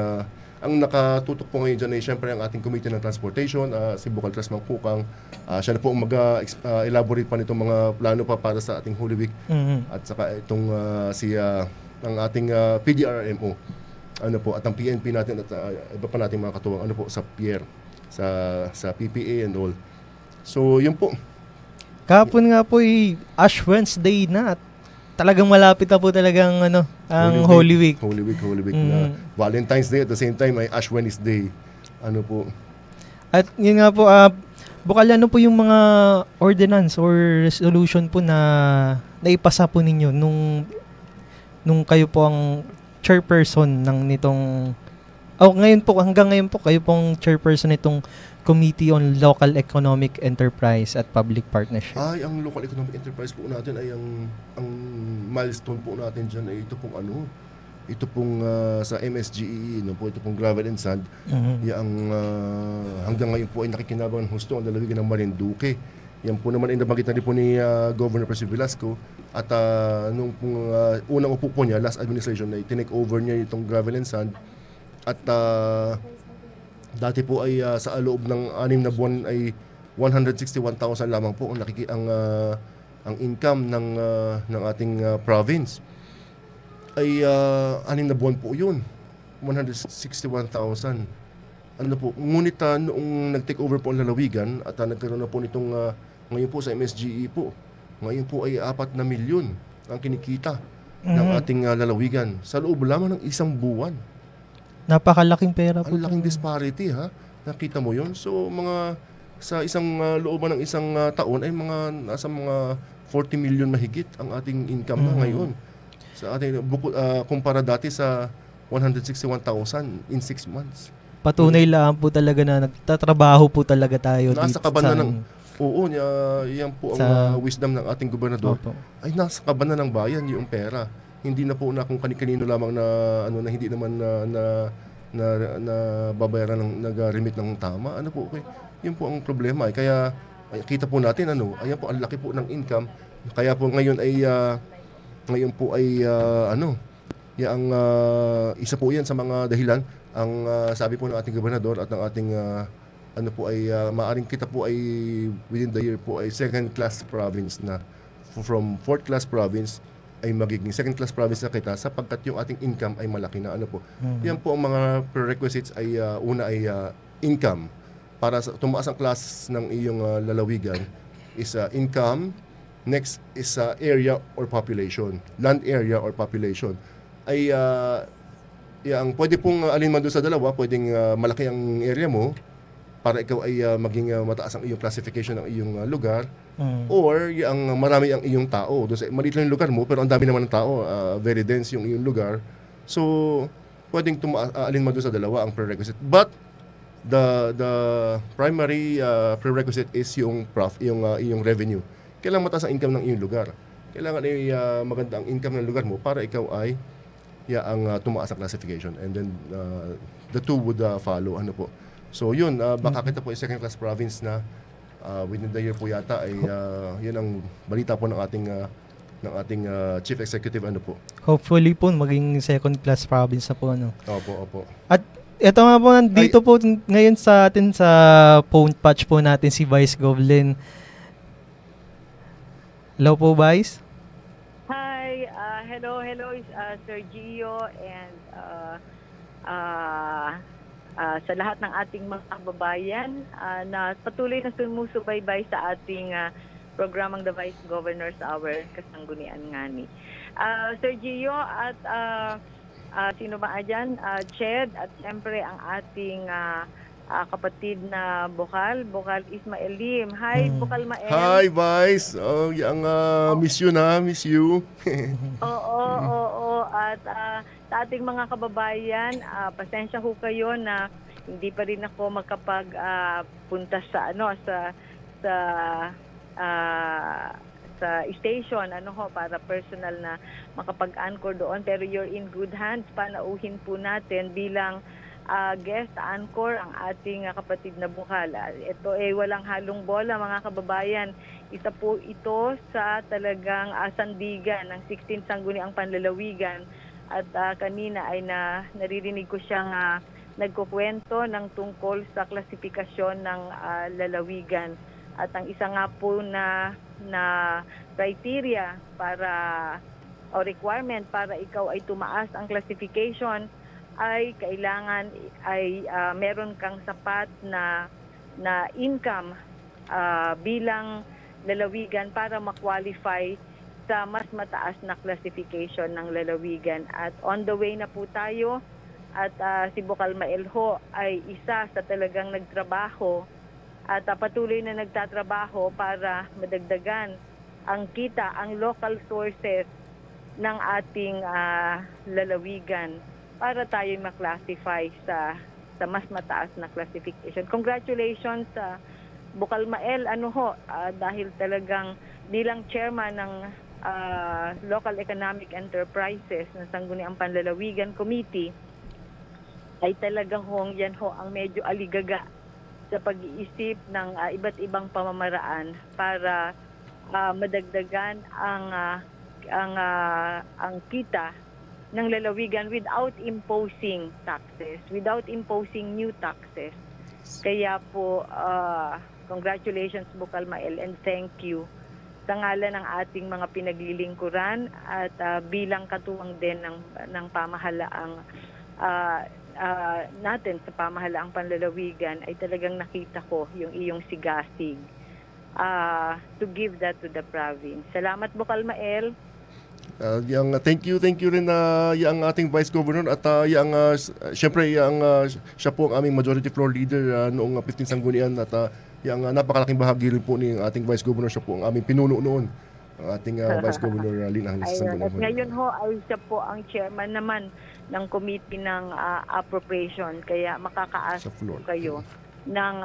ang nakatutok po ngayon dyan ay siyempre ang ating Committee ng Transportation, si Bukal Trasmang Pukang. Siya na po mag-elaborate pa nitong mga plano pa para sa ating Holy Week. At saka itong ang ating PDRMO. At ang PNP natin at iba pa nating mga katuwang sa PIER, sa PPA and all. So, yun po. Kahapon nga po Ash Wednesday na at talagang malapit na po talagang ang Holy Week. Holy Week na Valentine's Day at the same time ay Ash Wednesday. Po. At yun nga po, Bukal, ano po yung mga ordinance or resolution po na naipasa po ninyo nung kayo po ang chairperson ng nitong hanggang ngayon po kayo pong chairperson nitong Committee on Local Economic Enterprise at Public Partnership. Ang Local Economic Enterprise po natin ay ang milestone po natin dyan ay ito pong sa MSGE, ito pong gravel and sand. Hanggang ngayon po ay nakikinabang ng husto ang lalawigan ng Marinduque. Yan po naman ay nabanggit na rin po ni Governor President Velasco at nung unang upo po niya, last administration, ay tinake over niya itong gravel and sand at dati po ay sa loob ng 6 na buwan ay 161,000 lamang po ang income ng ating province. Ay 6 na buwan po 'yun. 161,000. Ngunit noong nag-take over po ang lalawigan at nagkaroon na po nitong ngayon po sa MSGE po. Ngayon po ay 4 na milyon ang kinikita ng ating lalawigan sa loob lamang ng isang buwan. Napakalaking pera po. Ang laking disparity, ha? Nakita mo yun? So, sa isang looban ng isang taon ay nasa mga 40 million mahigit ang ating income na ngayon. Sa ating, kumpara dati sa 161,000 in 6 months. Patunay lang po talaga na nagtatrabaho po talaga tayo nasa kaban yan po ang wisdom ng ating gobernador. Ay, nasa kaban na ng bayan yung pera. Hindi na po kung kanino lamang na hindi naman na babayaran nag-remit ng tama. Okay. Yun po ang problema. Kaya kita po natin ayan po ang laki po ng income. Kaya po ngayon po ay isa po yan sa mga dahilan ang sabi po ng ating gobernador at ng ating maaring kita po ay within the year po ay second class province na from fourth class province ay magiging second class province na kita sapagkat yung ating income ay malaki na Yan po ang mga prerequisites ay una ay income. Para tumaas ang class ng iyong lalawigan is income, next is area or population, land area or population. Ay ang pwede pong alin man doon sa dalawa, pwedeng malaki ang area mo para ikaw ay maging mataas ang iyong classification ng iyong lugar. Or yung marami ang iyong tao. Doon maliit lang yung lugar mo pero ang dami naman ng tao, very dense yung iyong lugar. So, pwedeng alin man doon sa dalawa ang prerequisite. But the primary prerequisite is yung revenue. Kailangan mataas ang income ng iyong lugar. Kailangan ay maganda ang income ng lugar mo para ikaw ay ang tumaas ang classification. And then the two would follow. So, yun, baka kita po ay second class province na within the year po yata ay yun ang balita po ng ating chief executive po. Hopefully po maging second class province na po Opo. At ito nga po nandito po ngayon sa atin sa phone patch po natin si Vice Govlin. Hello po, Vice. Hi, hello Sir Gio and sa lahat ng ating mga kababayan na patuloy na sumusubaybay sa ating programang The Vice Governor's Hour Kasanggunian Ngani. Sir Gio at sino ba dyan? Ched at siyempre ang ating kapatid na Bukal Ismael Lim. Hi, Bukal Mael. Hi, Vice. Oh, yang miss you na, miss you. Oo. At sa ating mga kababayan, pasensya ho kayo na hindi pa rin ako punta sa station para personal na makapag-anchor doon, pero you're in good hands. Panauhin po natin bilang guest anchor ang ating kapatid na Bukal. Ito walang halong bola, mga kababayan. Isa po ito sa talagang sandigan ng 16th Sangguniang Panlalawigan. At kanina ay naririnig ko siyang nagkukwento ng tungkol sa klasifikasyon ng lalawigan. At ang isa nga po na criteria o requirement para ikaw ay tumaas ang classification ay kailangan meron kang sapat na income bilang lalawigan para ma-qualify sa mas mataas na classification ng lalawigan. At on the way na po tayo, at si Bukal Mael ho ay isa sa talagang nagtrabaho at patuloy na nagtatrabaho para madagdagan ang kita, ang local sources ng ating lalawigan para tayo ma-classify sa mas mataas na classification. Congratulations sa Bukal Mael, dahil talagang bilang chairman ng Local Economic Enterprises ng Sangguniang Panlalawigan Committee, ay talagang yan ang medyo aligaga sa pag-iisip ng iba't ibang pamamaraan para madagdagan ang kita ng lalawigan without imposing taxes, without imposing new taxes. Kaya po, congratulations Bukal Mael, and thank you sa ngalan ng ating mga pinaglilingkuran at bilang katuwang din ng pamahalaang natin sa pamahalaang panlalawigan, ay talagang nakita ko yung iyong sigasig to give that to the province. Salamat Bukal Mael. Thank you rin yang ating Vice Governor at syempre siya po ang aming majority floor leader noong 15 Sanggunian at yang napakalaking bahagi rin po ng ating Vice Governor. Siya po ang aming pinuno noon, ang ating Vice Governor Lynn Angeles sa Sanggunian. At ngayon ho ay siya po ang chairman naman ng committee ng appropriation, kaya makakaasa po kayo ng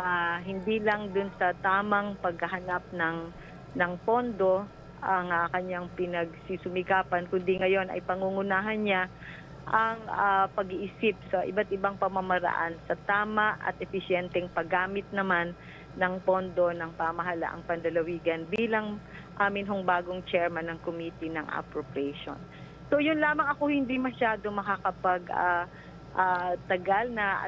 hindi lang dun sa tamang paghahanap ng pondo ang kanyang pinagsisumikapan, kundi ngayon ay pangungunahan niya ang pag-iisip sa iba't ibang pamamaraan sa tama at episyenteng paggamit naman ng pondo ng pamahalaang panlalawigan bilang amin hong bagong chairman ng committee ng appropriation. So yun lamang, ako hindi masyado makakapag tagal na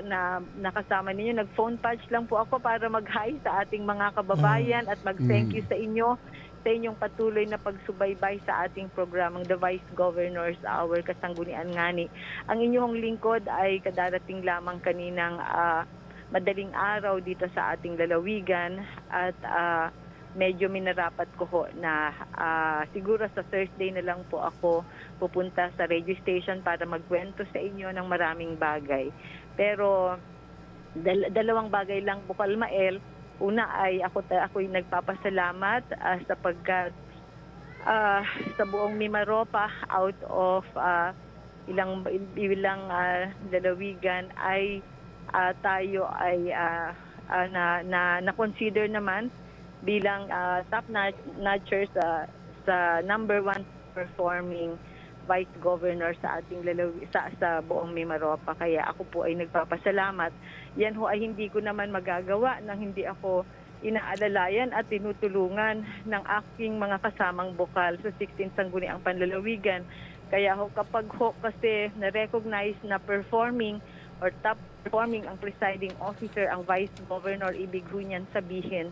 na nakasama ninyo. Nag-phone patch lang po ako para mag-hi sa ating mga kababayan at mag-thank you sa inyo sa inyong patuloy na pagsubaybay sa ating programang The Vice Governor's Hour Kasanggunian Ngani. Ang inyong lingkod ay kadarating lamang kaninang madaling araw dito sa ating lalawigan at medyo minarapat ko ho na siguro sa Thursday na lang po ako pupunta sa radio station para magkwento sa inyo ng maraming bagay. Pero dalawang bagay lang Bukal Mael. Una ay ako'y nagpapasalamat sapagkat sa buong Mimaropa, out of ilang lalawigan ay tayo ay na-consider naman bilang top notcher sa number 1 performing Vice Governor sa ating sa buong Mimaropa. Kaya ako po ay nagpapasalamat. Yan ho ay hindi ko naman magagawa nang hindi ako inaalalayan at tinutulungan ng aking mga kasamang Bukal sa 16th Sangguniang Panlalawigan. Kaya ho kapag kasi na-recognize na performing or top performing ang presiding officer, ang Vice Governor, ibig ho niyan sabihin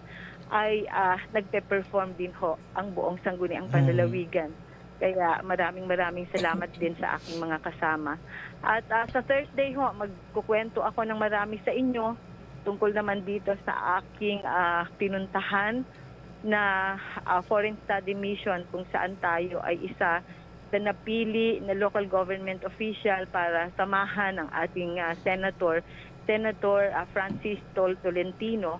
ay nagpe-perform din ho ang buong Sangguniang Panlalawigan. Kaya maraming salamat din sa aking mga kasama. At sa Thursday ho, magkukwento ako ng marami sa inyo tungkol naman dito sa aking pinuntahan na foreign study mission kung saan tayo ay isa sa napili na local government official para samahan ang ating senator Senator Francis Tolentino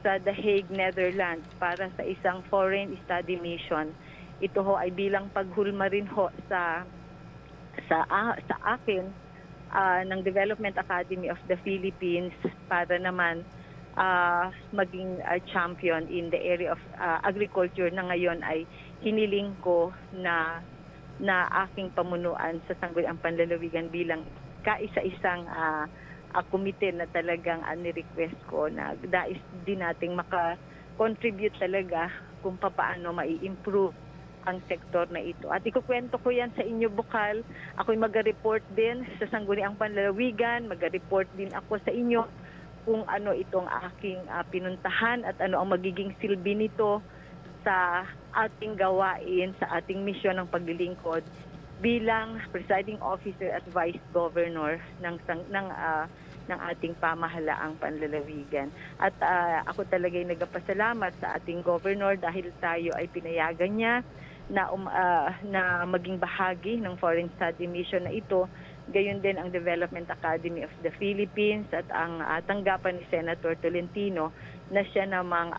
sa The Hague, Netherlands para sa isang foreign study mission. Ito ho ay bilang paghulma rin ho sa akin ng Development Academy of the Philippines para naman maging champion in the area of agriculture na ngayon ay hiniling ko na aking pamunuan sa Sangguniang Panlalawigan bilang kaisa-isang komite na talagang ni-request ko na dais din nating maka-contribute talaga kung paano mai-improve ang sektor na ito. At ikukwento ko yan sa inyo, Bukal. Ako'y mag-report din sa Sangguniang Panlalawigan, mag-report din ako sa inyo kung ano itong aking pinuntahan at ano ang magiging silbi nito sa ating gawain, sa ating misyon ng paglilingkod bilang presiding officer at vice governor ng ating pamahalaang panlalawigan. At ako talaga ay nagpasalamat sa ating governor dahil tayo ay pinayagan niya na maging bahagi ng foreign study mission na ito. Gayon din ang Development Academy of the Philippines at ang tanggapan ni Senator Tolentino na siya namang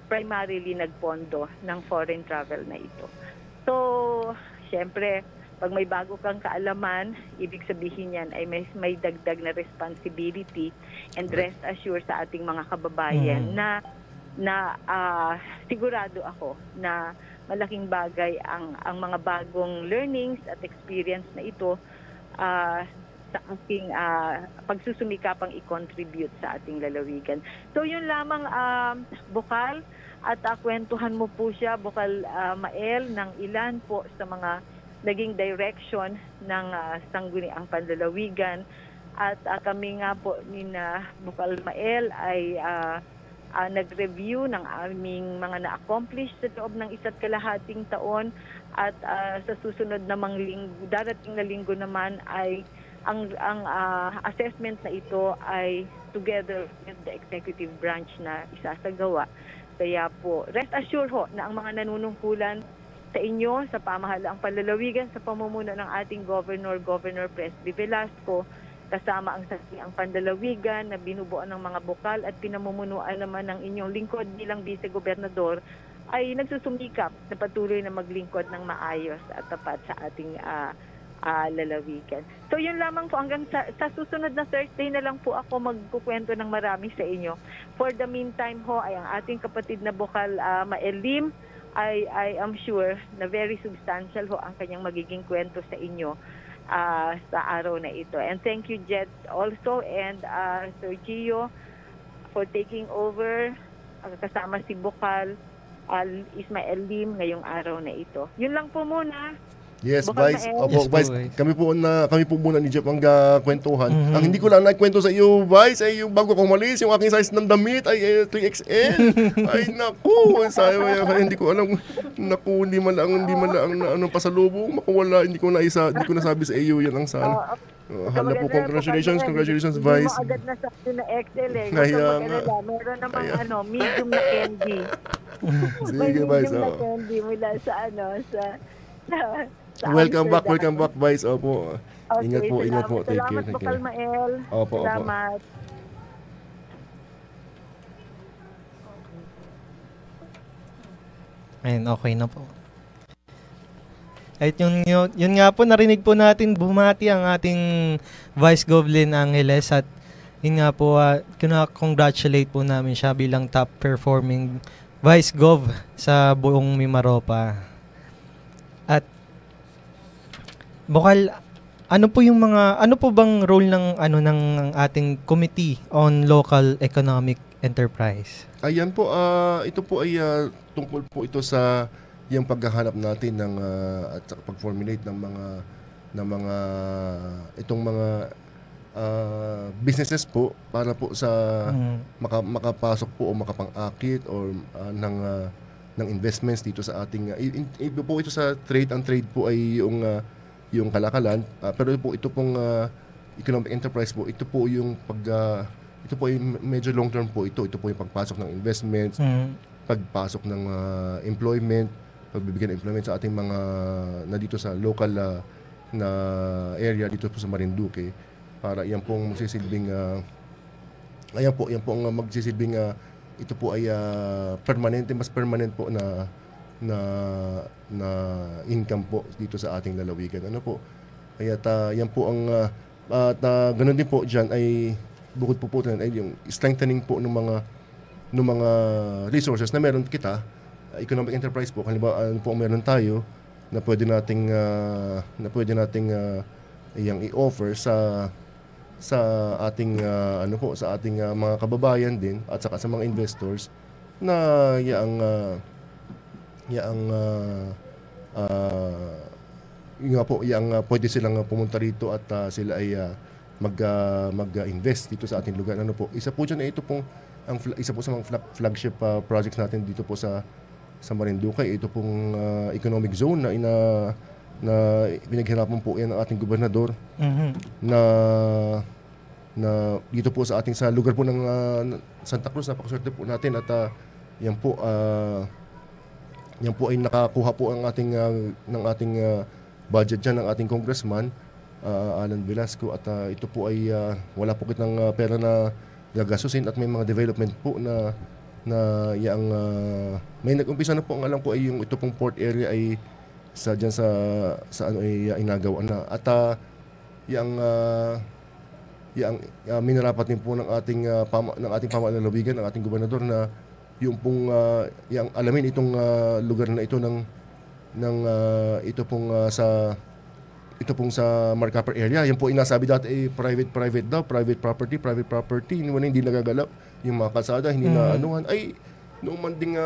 primarily nagpondo ng foreign travel na ito. So, syempre, pag may bago kang kaalaman, ibig sabihin yan ay may dagdag na responsibility and rest assured sa ating mga kababayan na sigurado ako na malaking bagay ang mga bagong learnings at experience na ito sa ating pagsusumikapang i-contribute sa ating lalawigan. So yun lamang, Bukal, at kwentuhan mo po siya, Bukal Mael, ng ilan po sa mga naging direction ng Sangguniang Panlalawigan. At kami nga po ni Bukal Mael ay nag-review ng aming mga na-accomplish sa loob ng 1.5 taon at sa susunod namang darating na linggo naman ay ang assessment na ito ay together with the executive branch na isasagawa. Kaya po, rest assured ho na ang mga nanunungkulan sa inyo, sa pamahalaang panlalawigan, sa pamumuno ng ating Governor Presby Velasco, kasama ang Sangguniang Panlalawigan na binubuo ng mga bukal at pinamumunuan naman ng inyong lingkod bilang vice-gobernador, ay nagsusumikap na patuloy na maglingkod ng maayos at tapat sa ating lalawigan. So yun lamang po, hanggang sa susunod na Thursday na lang po ako magkukwento ng marami sa inyo. For the meantime ho, ay ang ating kapatid na Bukal Maelim, I am sure na very substantial ho ang kanyang magiging kwento sa inyo sa araw na ito. And thank you, Jed, also, and Sir Gio for taking over kasama si Bukal Ismael Lim ngayong araw na ito. Yun lang po muna. Yes, Bukal Vice. Mael. Opo, Yes, Vice. Vice. Kami po muna ni Jeff ang kwentuhan. Ang hindi ko lang nagkwento sa iyo, Vice, ay yung bago ko umalis, yung aking size ng damit ay 3XL. Ay naku, hindi ko alam. Naku, hindi man lang na anong pasalubong makuwala, hindi ko nasabi sa iyo yan ang sana. Hala po, congratulations, Vice. Hindi mo agad nasabi na XL eh. Kaya nga. Meron namang medium na candy. Sige, Vice. Medium na candy mula sa Welcome Amsterdam. back, Vice. Opo. Okay, Ingat po. Thank you. Salamat, Bukal Mael. Opo. Salamat. Ayun, okay na po. At yun nga po, narinig po natin bumati ang ating Vice Goblin Angeles at yun nga po, congratulate po namin siya bilang top performing Vice Gov sa buong Mimaropa. At Bukal, ano po bang role ng ating Committee on Local Economic Enterprise? Ayan po, ito po ay tungkol po ito sa yung paghahanap natin ng at pag-formulate ng mga itong mga businesses po para po sa makapasok po o makapang-akit or ng investments dito sa ating iba po ito sa trade. Ang trade po ay yung kalakalan, pero po ito pong economic enterprise po, ito po yung ito po yung medyo long term po ito po yung pagpasok ng investments, pagpasok ng employment, pagbibigyan ng employment sa ating mga na dito sa local na area dito po sa Marinduque. para yan pong magsisilbing yan po ang magsisilbing ito po ay mas permanent po na income po dito sa ating lalawigan. Ano po? Kaya yan po ang ganoon din po diyan ay bukod po ay yung strengthening po ng mga resources na meron kita, economic enterprise po, halimbawa ano po meron tayo na pwede nating yang i-offer sa ating sa ating mga kababayan din at saka sa mga investors na yung pwede silang pumunta rito at sila ay mag-invest dito sa ating lugar. Ano po? Isa po diyan ay ito pong isa po sa mga flagship projects natin dito po sa Marinduque. Ito pong economic zone na pinaghirapan po yan ng ating gobernador na dito po sa lugar po ng Santa Cruz. Napakaswerte po natin at yan po ay nakakuha po ang ng ating budget dyan ng ating congressman Alan Velasco at ito po ay wala po kitang pera na gagastusin at may mga development po na may nag-umpisa na po. Ang alam ko ay yung ito pong port area ay diyan sa ano ay inagawa na at minarapat din po ng ating pamalawigan, ng ating gobernador na yung pong alamin itong lugar na ito ito pong sa Marcaper area. Yan po inasabi dati ay private property, hindi nagagalaw yung mga kalsada, hindi na anuhan ay noong manding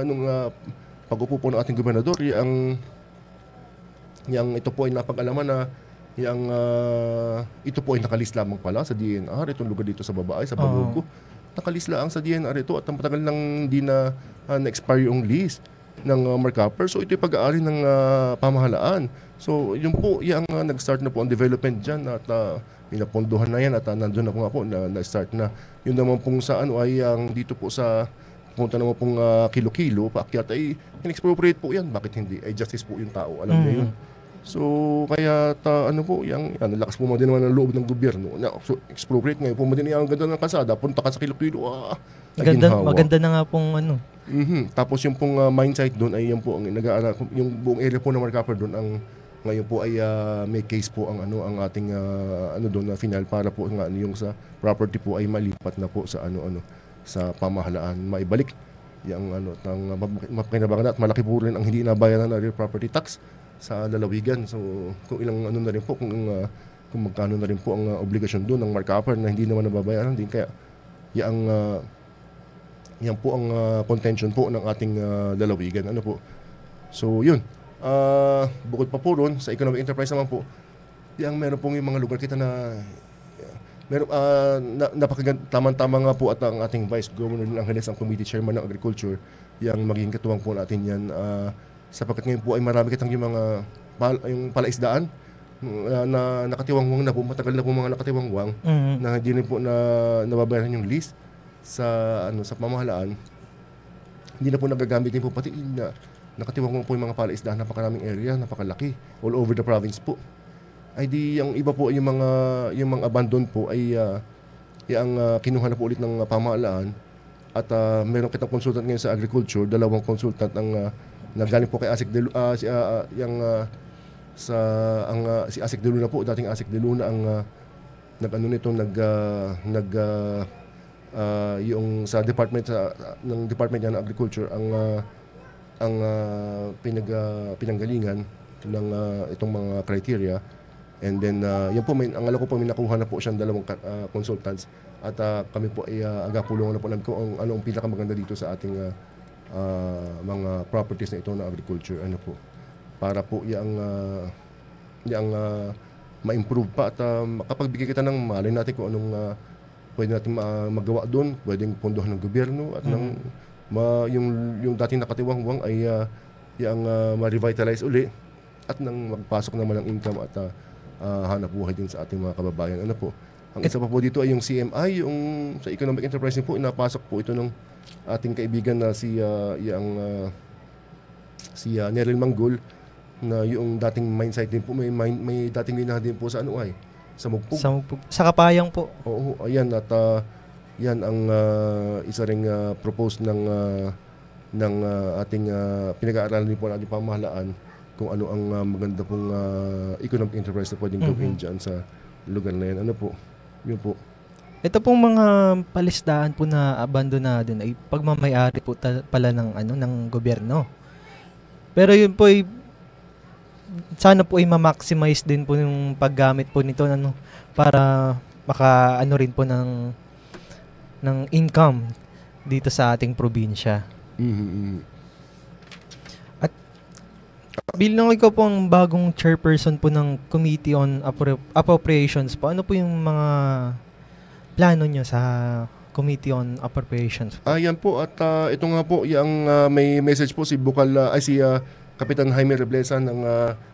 nung pag-upo po ng ating gobernador, ito po ay napag-alaman na ito po ay nakalis lamang pala sa DNR, itong lugar dito sa Babae, sa Balugo. Nakalis lang sa DNR ito at ang matagal nang hindi na-expire yung lease ng Marcaper. So ito yung pag-aari ng pamahalaan. So yun po, nag-start na po ang development dyan at pinapondohan na yan at nandun na po nga po na-start na. Yun naman pong sa ay dito po sa punta naman pong kilo-kilo, paakyat ay in-expropriate po yan. Bakit hindi? Ay justice po yung tao. Alam niyo yun. So, kaya lakas po mo din naman ang loob ng gobyerno. So, expropriate ngayon po mo din ang ganda ng kalsada. Punta ka sa kilo-kilo. Maganda na nga pong Tapos yung pong mine site doon ay yan po ang yung buong area po ng Marcaper doon ang ngayon po ay may case po ang ating doon na final para po yung sa property po ay malipat na po sa sa pamahalaan, maibalik yung mapakinabangan at malaki po rin ang hindi nabayaran na real property tax sa lalawigan. So kung ilang na rin po kung magkano na rin po ang obligasyon doon ng Marcaper na hindi naman nababayaran din, kaya yan po ang contention po ng ating lalawigan. Ano po? So yun, bukod pa po ron sa economic enterprise naman po, meron pong yung mga lugar kita na meron tamang-tama nga po at ang ating Vice Governor ng Angeles, ang Committee Chairman ng Agriculture, yung magiging katuwang po natin yan sapagkat ngayon po ay marami kitang yung mga yung palaisdaan na nakatiwangwang na po, matagal na po mga nakatiwangwang na hindi rin po na nababayaran yung lease sa pamahalaan. Hindi na po nagagamit din po pati nakatiwangwang po yung mga palaisdaan, napakaraming area, napakalaki all over the province po. Ay di yung iba po yung mga abandon po ay kinuha na po ulit ng pamahalaan at meron kitang consultant ngayon sa agriculture, 2 consultant ang nagaling po kay Asik si Asik de Luna po, dating Asik de Luna ang yung sa department ng department niya ng agriculture ang pinanggalingan ng itong mga criteria. And then yan po ang alam ko po may nakuha na po siyang 2 consultants at kami po ay agapulungan na po namin kung ano ang pinakamaganda dito sa ating mga properties na ito na agriculture po para po yung ma-improve pa at makapagbigay kita ng malay natin kung anong pwede natin magawa doon, pwedeng pondohan ng gobyerno at yung dating nakatiwangwang ay ma-revitalize uli at nang magpasok naman ng income at hanap buhay din sa ating mga kababayan. Ano po? Ang isa pa po dito ay yung CMI, yung sa economic enterprise po, inapasok po ito ng ating kaibigan na si Neril Manggol na yung dating mine site din po, may dating linahan din po sa sa Mugpog. Sa Kapayang po. Oo, ayan at yan ang isa ring propose ng ating pinag-aaralan din po ng ating pamahalaan kung ano ang maganda pong economic enterprise na pwedeng gawin dyan sa lugar na yan. Ano po? Yun po. Ito pong mga palisdaan po na abandonado ay pagmamayari po pala ng gobyerno. Pero yun po ay sana po ay ma-maximize din po yung paggamit po nito para rin po ng income dito sa ating probinsya. At bilang ikaw po ang bagong chairperson po ng Committee on Appropriations po, ano po yung mga plano nyo sa Committee on Appropriations? Yan po at ito nga po yung may message po si Kapitan Jaime Reblesa ng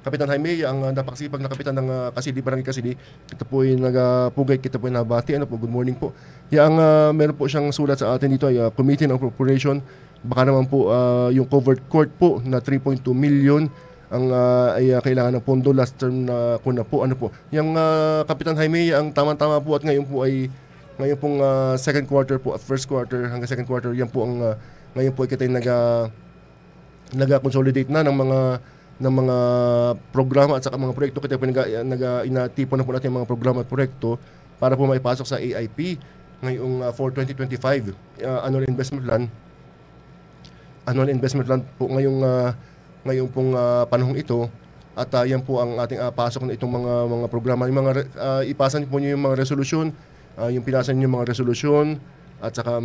Kapitan Jaime, ang napakasipag na kapitan ng Kasili, Barangay Kasili. Kita po ay nagpugay, kita po ay nabati. Ano po, good morning po. Meron po siyang sulat sa atin dito ay Committee on Appropriation. Baka naman po yung covered court po na 3.2 million ang ay kailangan ng pondo last term na kuna po. Ano po, yung Kapitan Jaime, ang tama-tama po at ngayon pong second quarter po at first quarter hanggang second quarter, yan po ang ngayon po ay kita nag-consolidate na ng mga programa at saka mga proyekto. Kita po inatipon na po natin mga programa at proyekto para po maipasok sa AIP ngayong for 2025 annual investment plan po ngayong pong panahong ito. At yan po ang ating pasok na itong mga programa. Yung ipasan po niyo yung mga resolusyon, yung pinasan niyo yung mga resolusyon at saka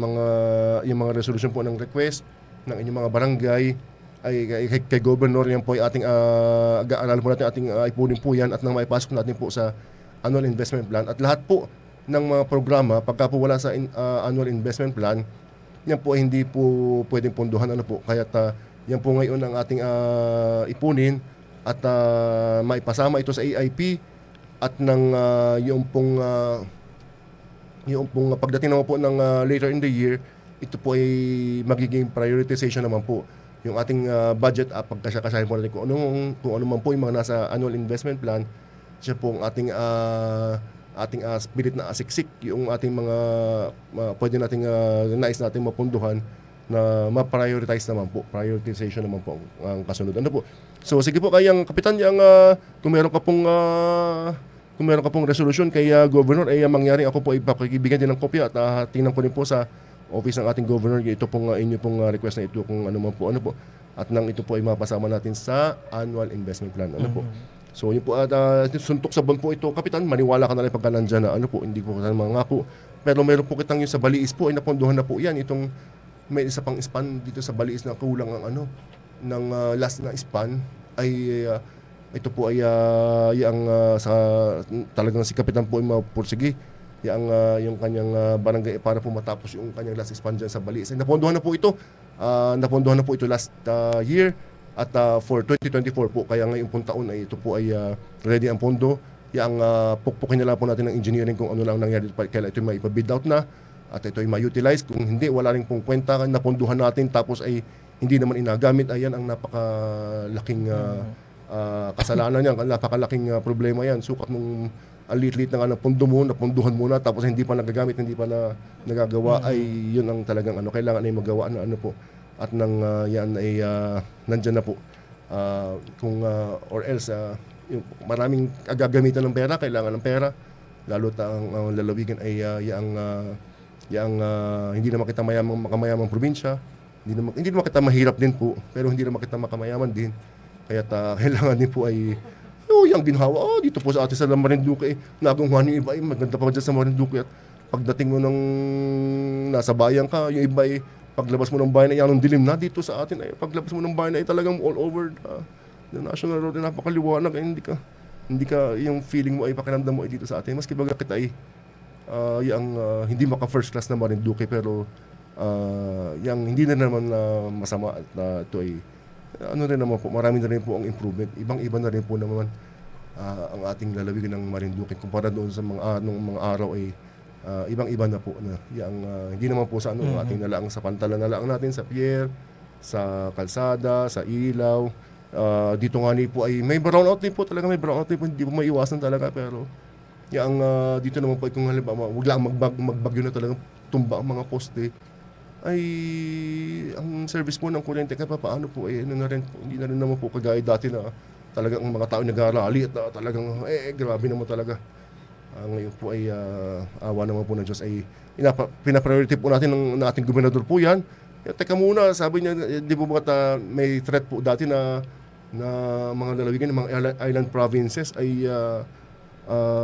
yung mga resolusyon po ng request ng inyong mga barangay ay kay Governor. Yan po ay atingag-aaralan po natin, ating ipunin po yan at nang maipasok natin po sa annual investment plan. At lahat po ng mga programa, pagka po wala sa annual investment plan, yan po ay hindi po pwedeng pondohan. Ano po, kaya yan po ngayon ang ating ipunin at maipasama ito sa AIP at yung pong pagdating naman po ng later in the year, ito po ay magiging prioritization naman po. Yung ating budget, pagkasyahin po natin kung ano man po yung mga nasa annual investment plan, siya po ang ating spirit na asiksik, yung ating mga pwede nating nais natin mapunduhan na ma-prioritize naman po. Prioritization naman po ang kasunod. Ano po? So sige po kayang Kapitan, kung meron ka pong resolution kay Governor, ay mangyari ako po ay pakikibigyan din ng kopya at tingnan ko din po sa office ng ating Governor, ito pong inyo pong request na ito kung ano po. At nang ito po ay mapasama natin sa annual investment plan. Ano po. So yun po, suntok sa buwan po ito, Kapitan, maniwala ka na lang pagka nandyan na hindi po ka mangako. Pero meron po kitang yung sa Baliis po, ay napondohan na po yan. Itong may isa pang span dito sa Baliis na kulang ang ng last na span ay ito po ay sa talagang si Kapitan po ay mapursige yung kanyang barangay para po matapos yung kanyang last span dyan sa Baliis. Napondohan na po ito. Last year at for 2024 po. Kaya ngayong pong taon ay ito po ay ready ang pondo. Yang pukpukin na lang po natin ng engineering kung ano lang nangyari. Kaya ito ay maipabid out na at ito ay ma-utilize. Kung hindi, wala rin pong kwenta. Napondohan natin tapos ay hindi naman inagamit. Ayan ang napakalaking kasalanan yan. Napakalaking problema yan. Sukat mong alit-lit na ng pondo mo, napunduhan muna tapos hindi pa nagagamit, hindi pa nagagawa, ay yun ang talagang kailangan ay magawa na po. At nang yan ay nandyan na po. Kung or else yung maraming gagamitan ng pera, kailangan ng pera, lalo ang lalawigan ay hindi naman kita makamayamang probinsya, hindi naman kita mahirap din po, pero hindi naman kita makamayaman din. Kaya kailangan din po ay yung ginhawa, dito po sa atin sa Marinduque, nagunghan yung iba, maganda pa dyan sa Marinduque. At pagdating mo ng nasa bayan ka, yung iba ay paglabas mo ng bayan ay anong dilim na. Dito sa atin ay paglabas mo ng bayan ay talagang all over the national road, napakaliwanag. Hindi ka yung feeling mo ay pakiramdam mo ay dito sa atin. Maski baga kita ay hindi maka first class na Marinduque, pero yung hindi na naman masama at ito ay rin naman po, marami na rin po ang improvement. Ibang-iba na rin po naman ang ating lalawigan ng Marinduque kumpara doon sa mga araw ay ibang-iba na po na hindi naman po sa ating nalaang sa pantalan, nalaang natin sa pier, sa kalsada, sa ilaw. Dito nga po ay may brownout din po talaga, hindi po maiwasan talaga, pero Yang dito naman po, kung halimbawa, wag lang magbagyo na talagang tumba ang mga poste, ay ang service po ng kuryente kahit paano po ay ano na rin po, hindi na rin naman po kagaya dati na talagang ang mga tao nag-arali at talagang grabe naman talaga. Ngayon po ay awa naman po ng Diyos ay pinapriority po natin ng ating gobernador po yan. Teka muna, sabi niya, di po ba may threat po dati na mga lalawigan ng mga island provinces ay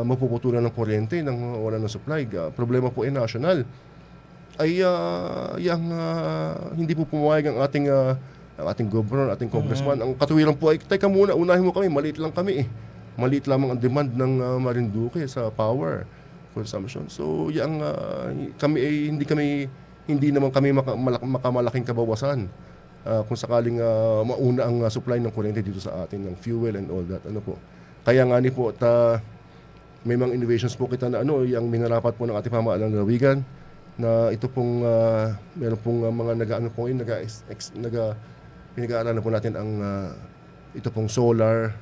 mapuputulan ng kuryente nang wala ng supply. Problema po ay national. Ay hindi po pumayag ang ating governor, ating congressman. Ang katuwiran po ay, teka muna, unahin mo kami, maliit lang kami Maliit lamang ang demand ng Marinduque sa power consumption. So, kami ay hindi naman kami makamalaking kabawasan kung sakaling mauna ang supply ng kuryente dito sa atin, ng fuel and all that. Ano po. Kaya nga ni po, may mga innovations po kita na yung minarapat po ng ating pamahalaan ng lalawigan na ito pong meron pong mga pinag-aaralan po natin ang ito pong solar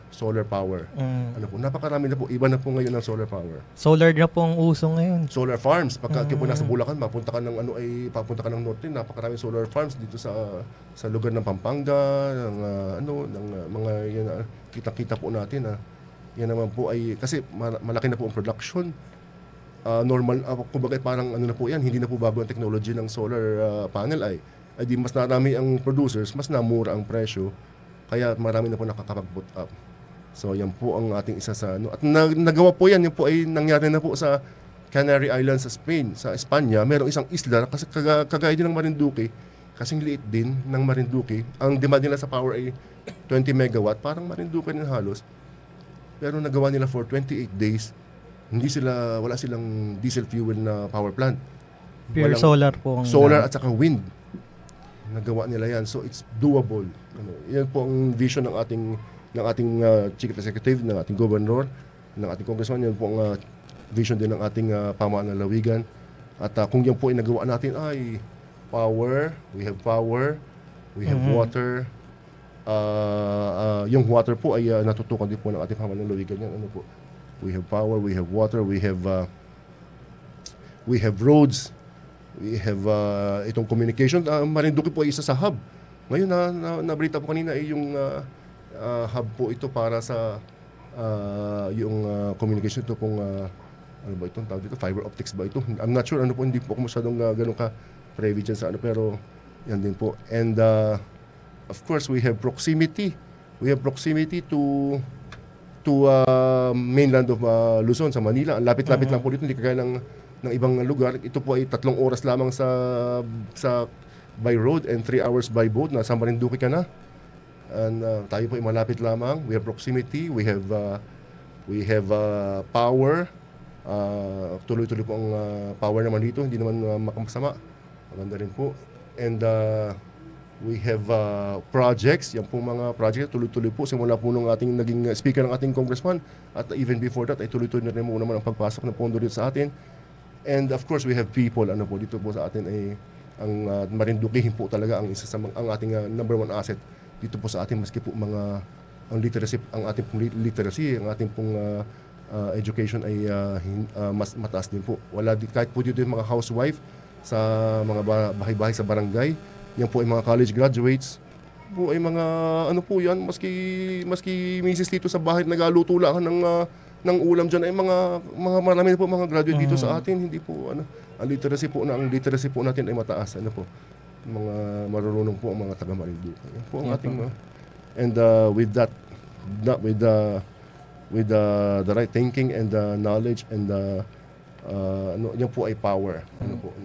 power. Ano po, napakarami na po, iba na po ngayon ang solar power. Solar na po ang uso ngayon. Solar farms, pagka po nasa Bulacan, papunta ka ng norte, napakarami solar farms dito sa lugar ng Pampanga, ng mga yan, kita-kita po natin yan naman po ay kasi malaki na po ang production. Normal, kumbaga parang na po yan, hindi na po bago ang technology ng solar panel ay di mas narami ang producers, mas namura ang presyo, kaya marami na po nakakapag-put up. So yan po ang ating isa sa at nagawa po yan po ay nangyari na po sa Canary Islands sa Spain, sa Espanya. Merong isang isla kasi kagaya din ng Marinduque, kasing liit din ng Marinduque. Ang demand nila sa power ay 20 megawatt, parang Marinduque din halos. Pero nagawa nila for 28 days. Wala silang diesel fuel na power plant. Pure solar po. Solar at saka wind. Nagawa nila yan. So it's doable. Yan po ang vision ng ating chief executive, ng ating governor, ng ating congressman. Yan po ang vision din ng ating pamahalaan ng lalawigan. At kung yan po ay nagawa natin ay power, we have water. Yung water po ay natutukan din po ng ating pamahalaan ng lalawigan. Yan, ano po? We have power, we have water, we have roads, we have itong communication. Marinduque po ay isa sa hub. Ngayon nabalita po kanina ay yung hub po ito para sa yung communication ito pong ano ba itong tawag dito, fiber optics ba ito? I'm not sure, hindi po ako masyadong ganun ka privy dyan sa pero yan din po. And of course, we have proximity. We have proximity to mainland of Luzon, sa Manila. Ang lapit-lapit lang po dito, hindi kagaya ng ibang lugar. Ito po ay 3 oras lamang sa by road and 3 hours by boat. Nasa Marinduque ka na. And tayo po ay malapit lamang. We have proximity. We have power. Tuloy-tuloy po ang power naman dito. Hindi naman makamasama. Maganda rin po. And we have projects. Yan po mga projects. Tuloy-tuloy po. Simula po nung ating naging speaker ng ating congressman. At even before that, ay tuloy-tuloy na rin mo naman ang pagpasok ng pondo dito sa atin. And of course, we have people. Dito po sa atin ay ang Marinduque po talaga ang isa sa ang ating number one asset dito po sa atin, maski po ang ating pong literacy, ang ating pong education ay mas mataas din po. Kahit po dito yung mga housewife sa mga bahay-bahay sa barangay, yan po ay mga college graduates, po ay mga po yan, maski misis dito sa bahay nagaluto lang ng ulam dyan ay mga marami na po mga graduate dito sa atin. Hindi po ang literacy po natin ay mataas. Mga marunong po ang mga taga Marinduque. Yan po ang ating and with the right thinking and the knowledge and yan po ay power.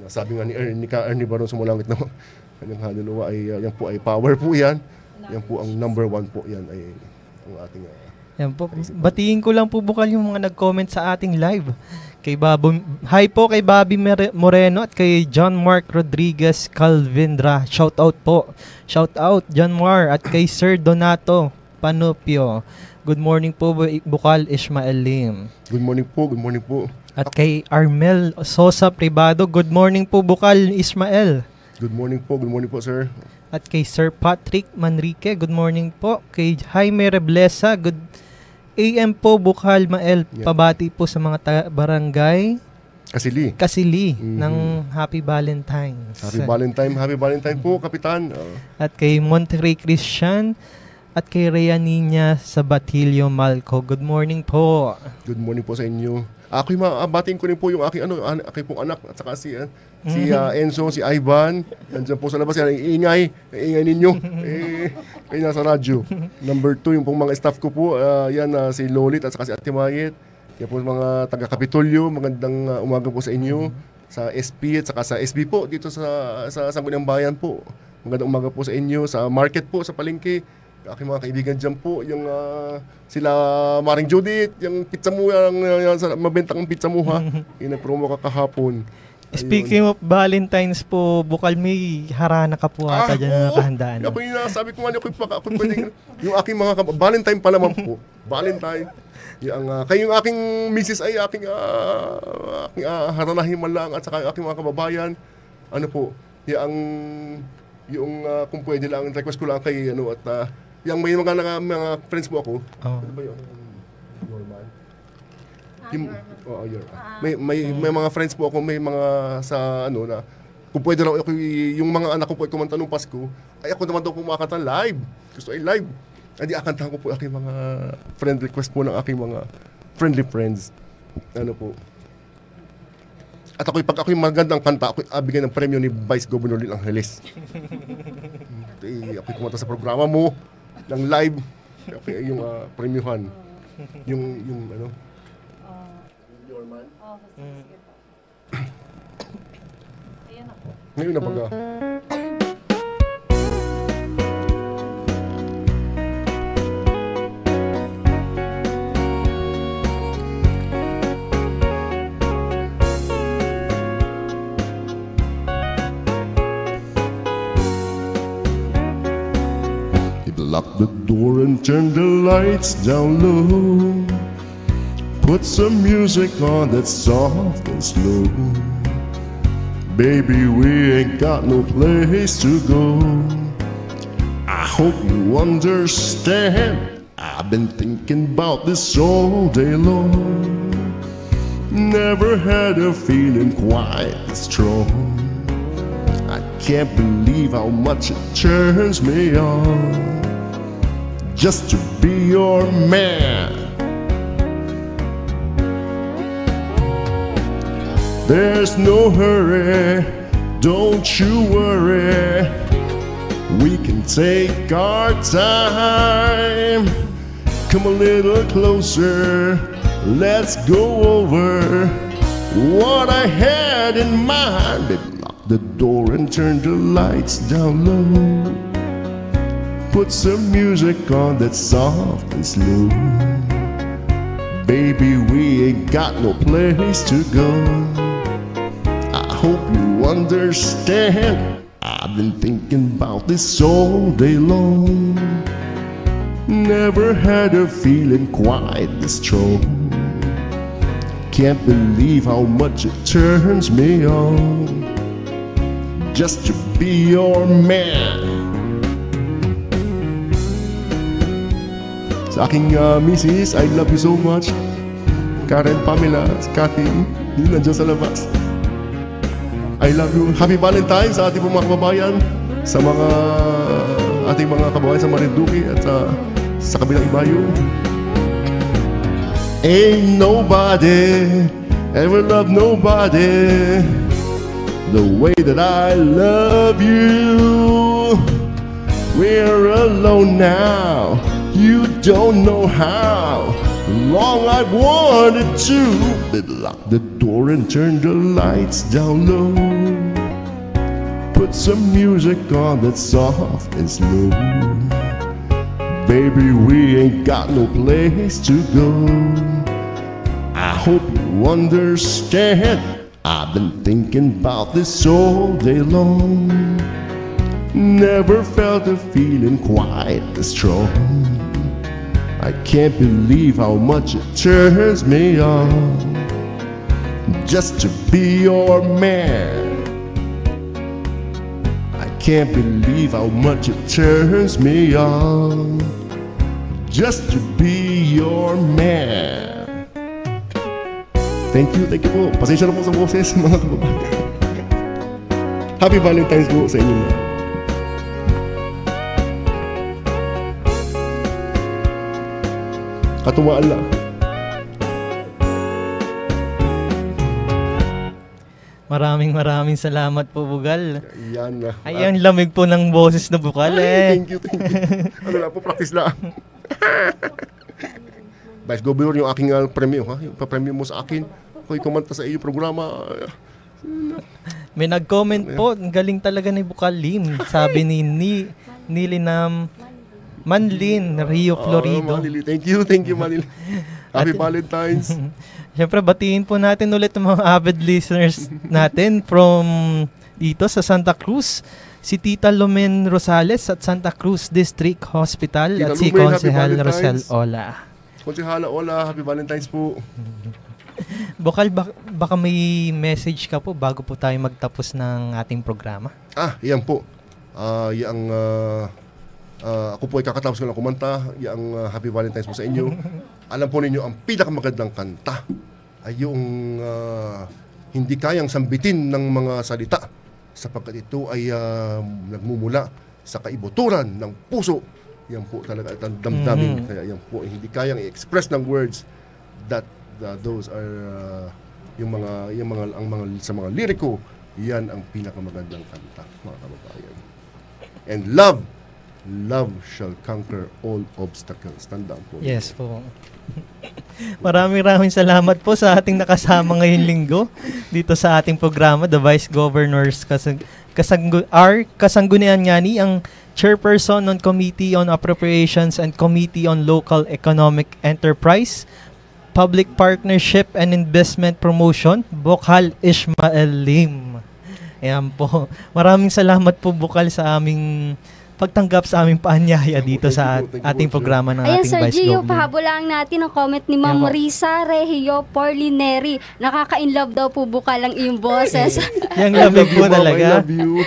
Sabi nga ni Ernie Baron sa Mulangit na kanyang haluluwa ay yan po ay power po yan. Yan po ang number one po yan ay ang ating yan po. Batiin ko lang po bukal yung mga nag-comment sa ating live. Hi po kay Bobby Moreno at kay John Mark Rodriguez Calvindra. Shout out po. Shout out John Mark at kay Sir Donato Panupio. Good morning po Bukal Ismael Lim. Good morning po. Good morning po. At kay Armel Sosa Privado. Good morning po Bukal Ismael. Good morning po. Good morning po sir. At kay Sir Patrick Manrique. Good morning po. Kay Jaime Reblesa. AM po, Bukal Mael. Yeah. Pabati po sa mga barangay Kasili. ng Happy Valentine's. Happy Valentine po, Kapitan. At kay Monterrey Christian at kay Rhea Nina sa Batilio Malco. Good morning po. Good morning po sa inyo. Ako'y batiin ko rin po yung aking pong anak at saka si Enzo, si Ivan. Nandiyan po sa labas yan. Iingay ninyo. Kayo nasa radyo. Number 2, yung pong mga staff ko po. Yan si Lolit at saka si Ate Mayet. Yan po mga taga-Kapitolyo. Magandang umaga po sa inyo. Sa SP at saka sa SB po. Dito sa Sangguniang Bayan po. Magandang umaga po sa inyo. Sa market po, sa palengke. Aking mga kaibigan dyan po, yung sila Maring Judith, yung pizza mo, yung mabentang pizza mo ha, yung nag-promo ka kahapon. Speaking of Valentine's po, Bukal, may harana ka po ata dyan na nakahandaan. Ako yung sabi ko nga, ako pwede, yung aking mga Valentine pa naman po, Valentine. Kayo yung aking misis ay aking haranahin man lang at saka aking mga kababayan, ano po, yung kung pwede lang, request ko lang kay at yung may mga friends mo ako. Ano ba yun? Norman? May mga friends po ako, may mga sa na kung pwede raw ako, yung mga anak ko po ay kumanta nung Pasko, ay ako naman daw kumakanta live. Gusto ay live. Hindi akantahan ko po aking mga friend request po ng aking mga friendly friends. Ano po. At pag ako'y magandang kanta, ako'y abigay ng premyo ni Vice Governor Lil Angeles. Ako'y kumanta sa programa mo, ng live, okay, yung premyohan. Yung Your Man? Ngayon na baga. Lock the door and turn the lights down low. Put some music on that's soft and slow. Baby, we ain't got no place to go. I hope you understand. I've been thinking about this all day long. Never had a feeling quite this strong. I can't believe how much it turns me on just to be your man. There's no hurry, don't you worry. We can take our time. Come a little closer, let's go over what I had in mind. Baby, lock the door and turn the lights down low. Put some music on that's soft and slow. Baby, we ain't got no place to go. I hope you understand. I've been thinking about this all day long. Never had a feeling quite this strong. Can't believe how much it turns me on just to be your man. Sa aking misis, I love you so much. Karen, Pamela, Kathy, yun nandiyan sa labas. I love you. Happy Valentine's sa ating mga kababayan, sa mga ating mga kababayan sa Marinduque at sa kabilang ibayo. Ain't nobody ever loved nobody the way that I love you. We're alone now. You don't know how long I've wanted to. But lock the door and turn the lights down low. Put some music on that's soft and slow. Baby, we ain't got no place to go. I hope you understand. I've been thinking about this all day long. Never felt a feeling quite this strong. I can't believe how much it turns me on just to be your man. I can't believe how much it turns me on just to be your man. Thank you po. Pasensya na po sa boses, mga kababayan. Happy Valentine's po sa inyo. Katuwaan lang. Maraming salamat po, Bugal. Yan na. Ay, ang lamig po ng boses na Bugal eh. Thank you. Ano lang po, practice lang. Vice Governor, yung aking premyo, ha? Yung pa-premyo mo sa akin, ako'y kumanta sa iyo programa. May nag-comment po, ang galing talaga ni Bucal Lim. Sabi ni Nilinam Manlin, Rio Florido. Thank you, Manlin. Happy Valentine's. Siyempre, batiin po natin ulit ang mga avid listeners natin from dito sa Santa Cruz. Si Tita Lumen Rosales at Santa Cruz District Hospital Tita at si Lumen, Konsehal Rosel Ola. Konsehala Ola, Happy Valentine's po. Bukal, baka may message ka po bago po tayo magtapos ng ating programa? Yan po. Ako po ay kakatapos ko lang kumanta. Yang Happy Valentine's po sa inyo. Alam po ninyo, ang pinakamagandang kanta ay yung hindi kayang sambitin ng mga salita sapagkat ito ay nagmumula sa kaibuturan ng puso. Yan po talaga at ang damdamin. Kaya yan po hindi kayang i-express ng words that those are sa mga liriko. Yan ang pinakamagandang kanta, mga kababayan. And love shall conquer all obstacles. Tandaan po. Yes po. Maraming salamat po sa ating nakasama ngayong linggo dito sa ating programa, The Vice Governors Kasanggunian Ngani, ang Chairperson ng Committee on Appropriations and Committee on Local Economic Enterprise, Public Partnership and Investment Promotion, Bucal Ishmael Lim. Ayan po. Maraming salamat po, Bucal, sa aming pagtanggap sa aming paanyaya dito sa ating programa ng ating Vice Governor. Ayan, Sir Gio, pahabulaan natin ang comment ni Ma'am Risa Regio Porlineri. Nakaka-inlove daw po Bucal ang iyong boses. Yang lamig po talaga. I love you.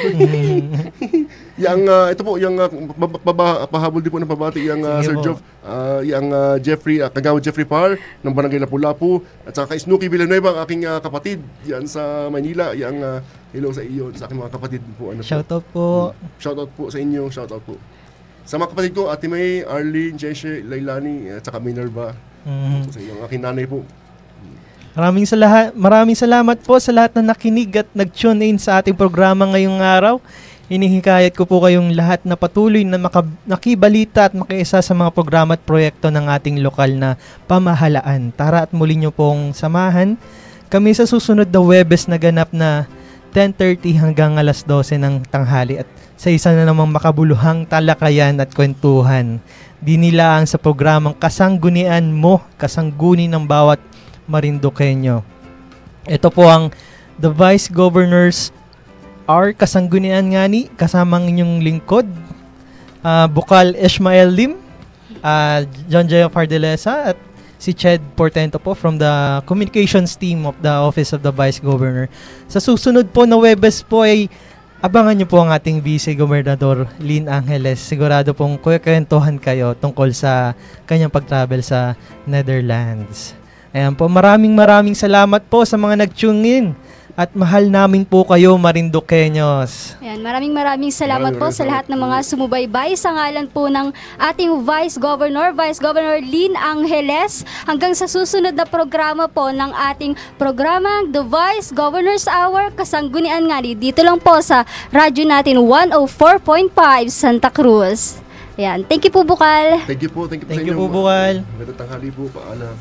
Ito po, pahabol din po ng pabati Sir Joff, Jeffrey, Kagawa Jeffrey Parr ng Barangay Lapu-Lapu at saka kay Snooki Villanueva, ang aking kapatid yan sa Manila. Hello sa iyo, sa aking mga kapatid po. Shoutout po. Shoutout po sa inyo, shoutout po. Sa mga kapatid ko, Ate May, Arlene, Jeshe, Lailani, at saka Minerva. Sa inyo, ang aking nanay po. Maraming salamat po sa lahat na nakinig at nag-tune in sa ating programa ngayong araw. Hinihikayat ko po kayong lahat na patuloy na nakibalita at makiisa sa mga programa at proyekto ng ating lokal na pamahalaan. Tara at muli nyo pong samahan kami sa susunod na Webes na ganap na 10:30 hanggang alas 12 ng tanghali at sa isa na namang makabuluhang talakayan at kwentuhan. Dinilaang sa programang Kasanggunian Mo, kasangguni ng bawat Marinduqueño. Ito po ang The Vice Governors Kasanggunian Ngani, kasamang inyong lingkod, Bucal Ishmael Lim, John J. Fardelesa at si Ched Portento po from the communications team of the Office of the Vice Governor. Sa susunod po na Webes po ay abangan nyo po ang ating Vice Gobernador Lynn Angeles. Sigurado pong kwentuhan kayo tungkol sa kanyang pag-travel sa Netherlands. Ayan po, maraming salamat po sa mga nag-tune in. At mahal namin po kayo, Marinduqueños. Ayan, maraming salamat po sa lahat ng mga sumubaybay sa ngalan po ng ating Vice Governor Lynn Angeles. Hanggang sa susunod na programa po ng ating programa, The Vice Governor's Hour, Kasanggunian Ngani. Dito lang po sa radyo natin 104.5 Santa Cruz. Ayan, thank you po, Bucal. Thank you po sa inyo. Thank you po, Bucal. Magandang tanghali po, paalam.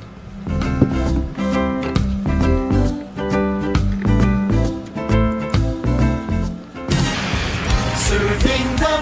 Serving the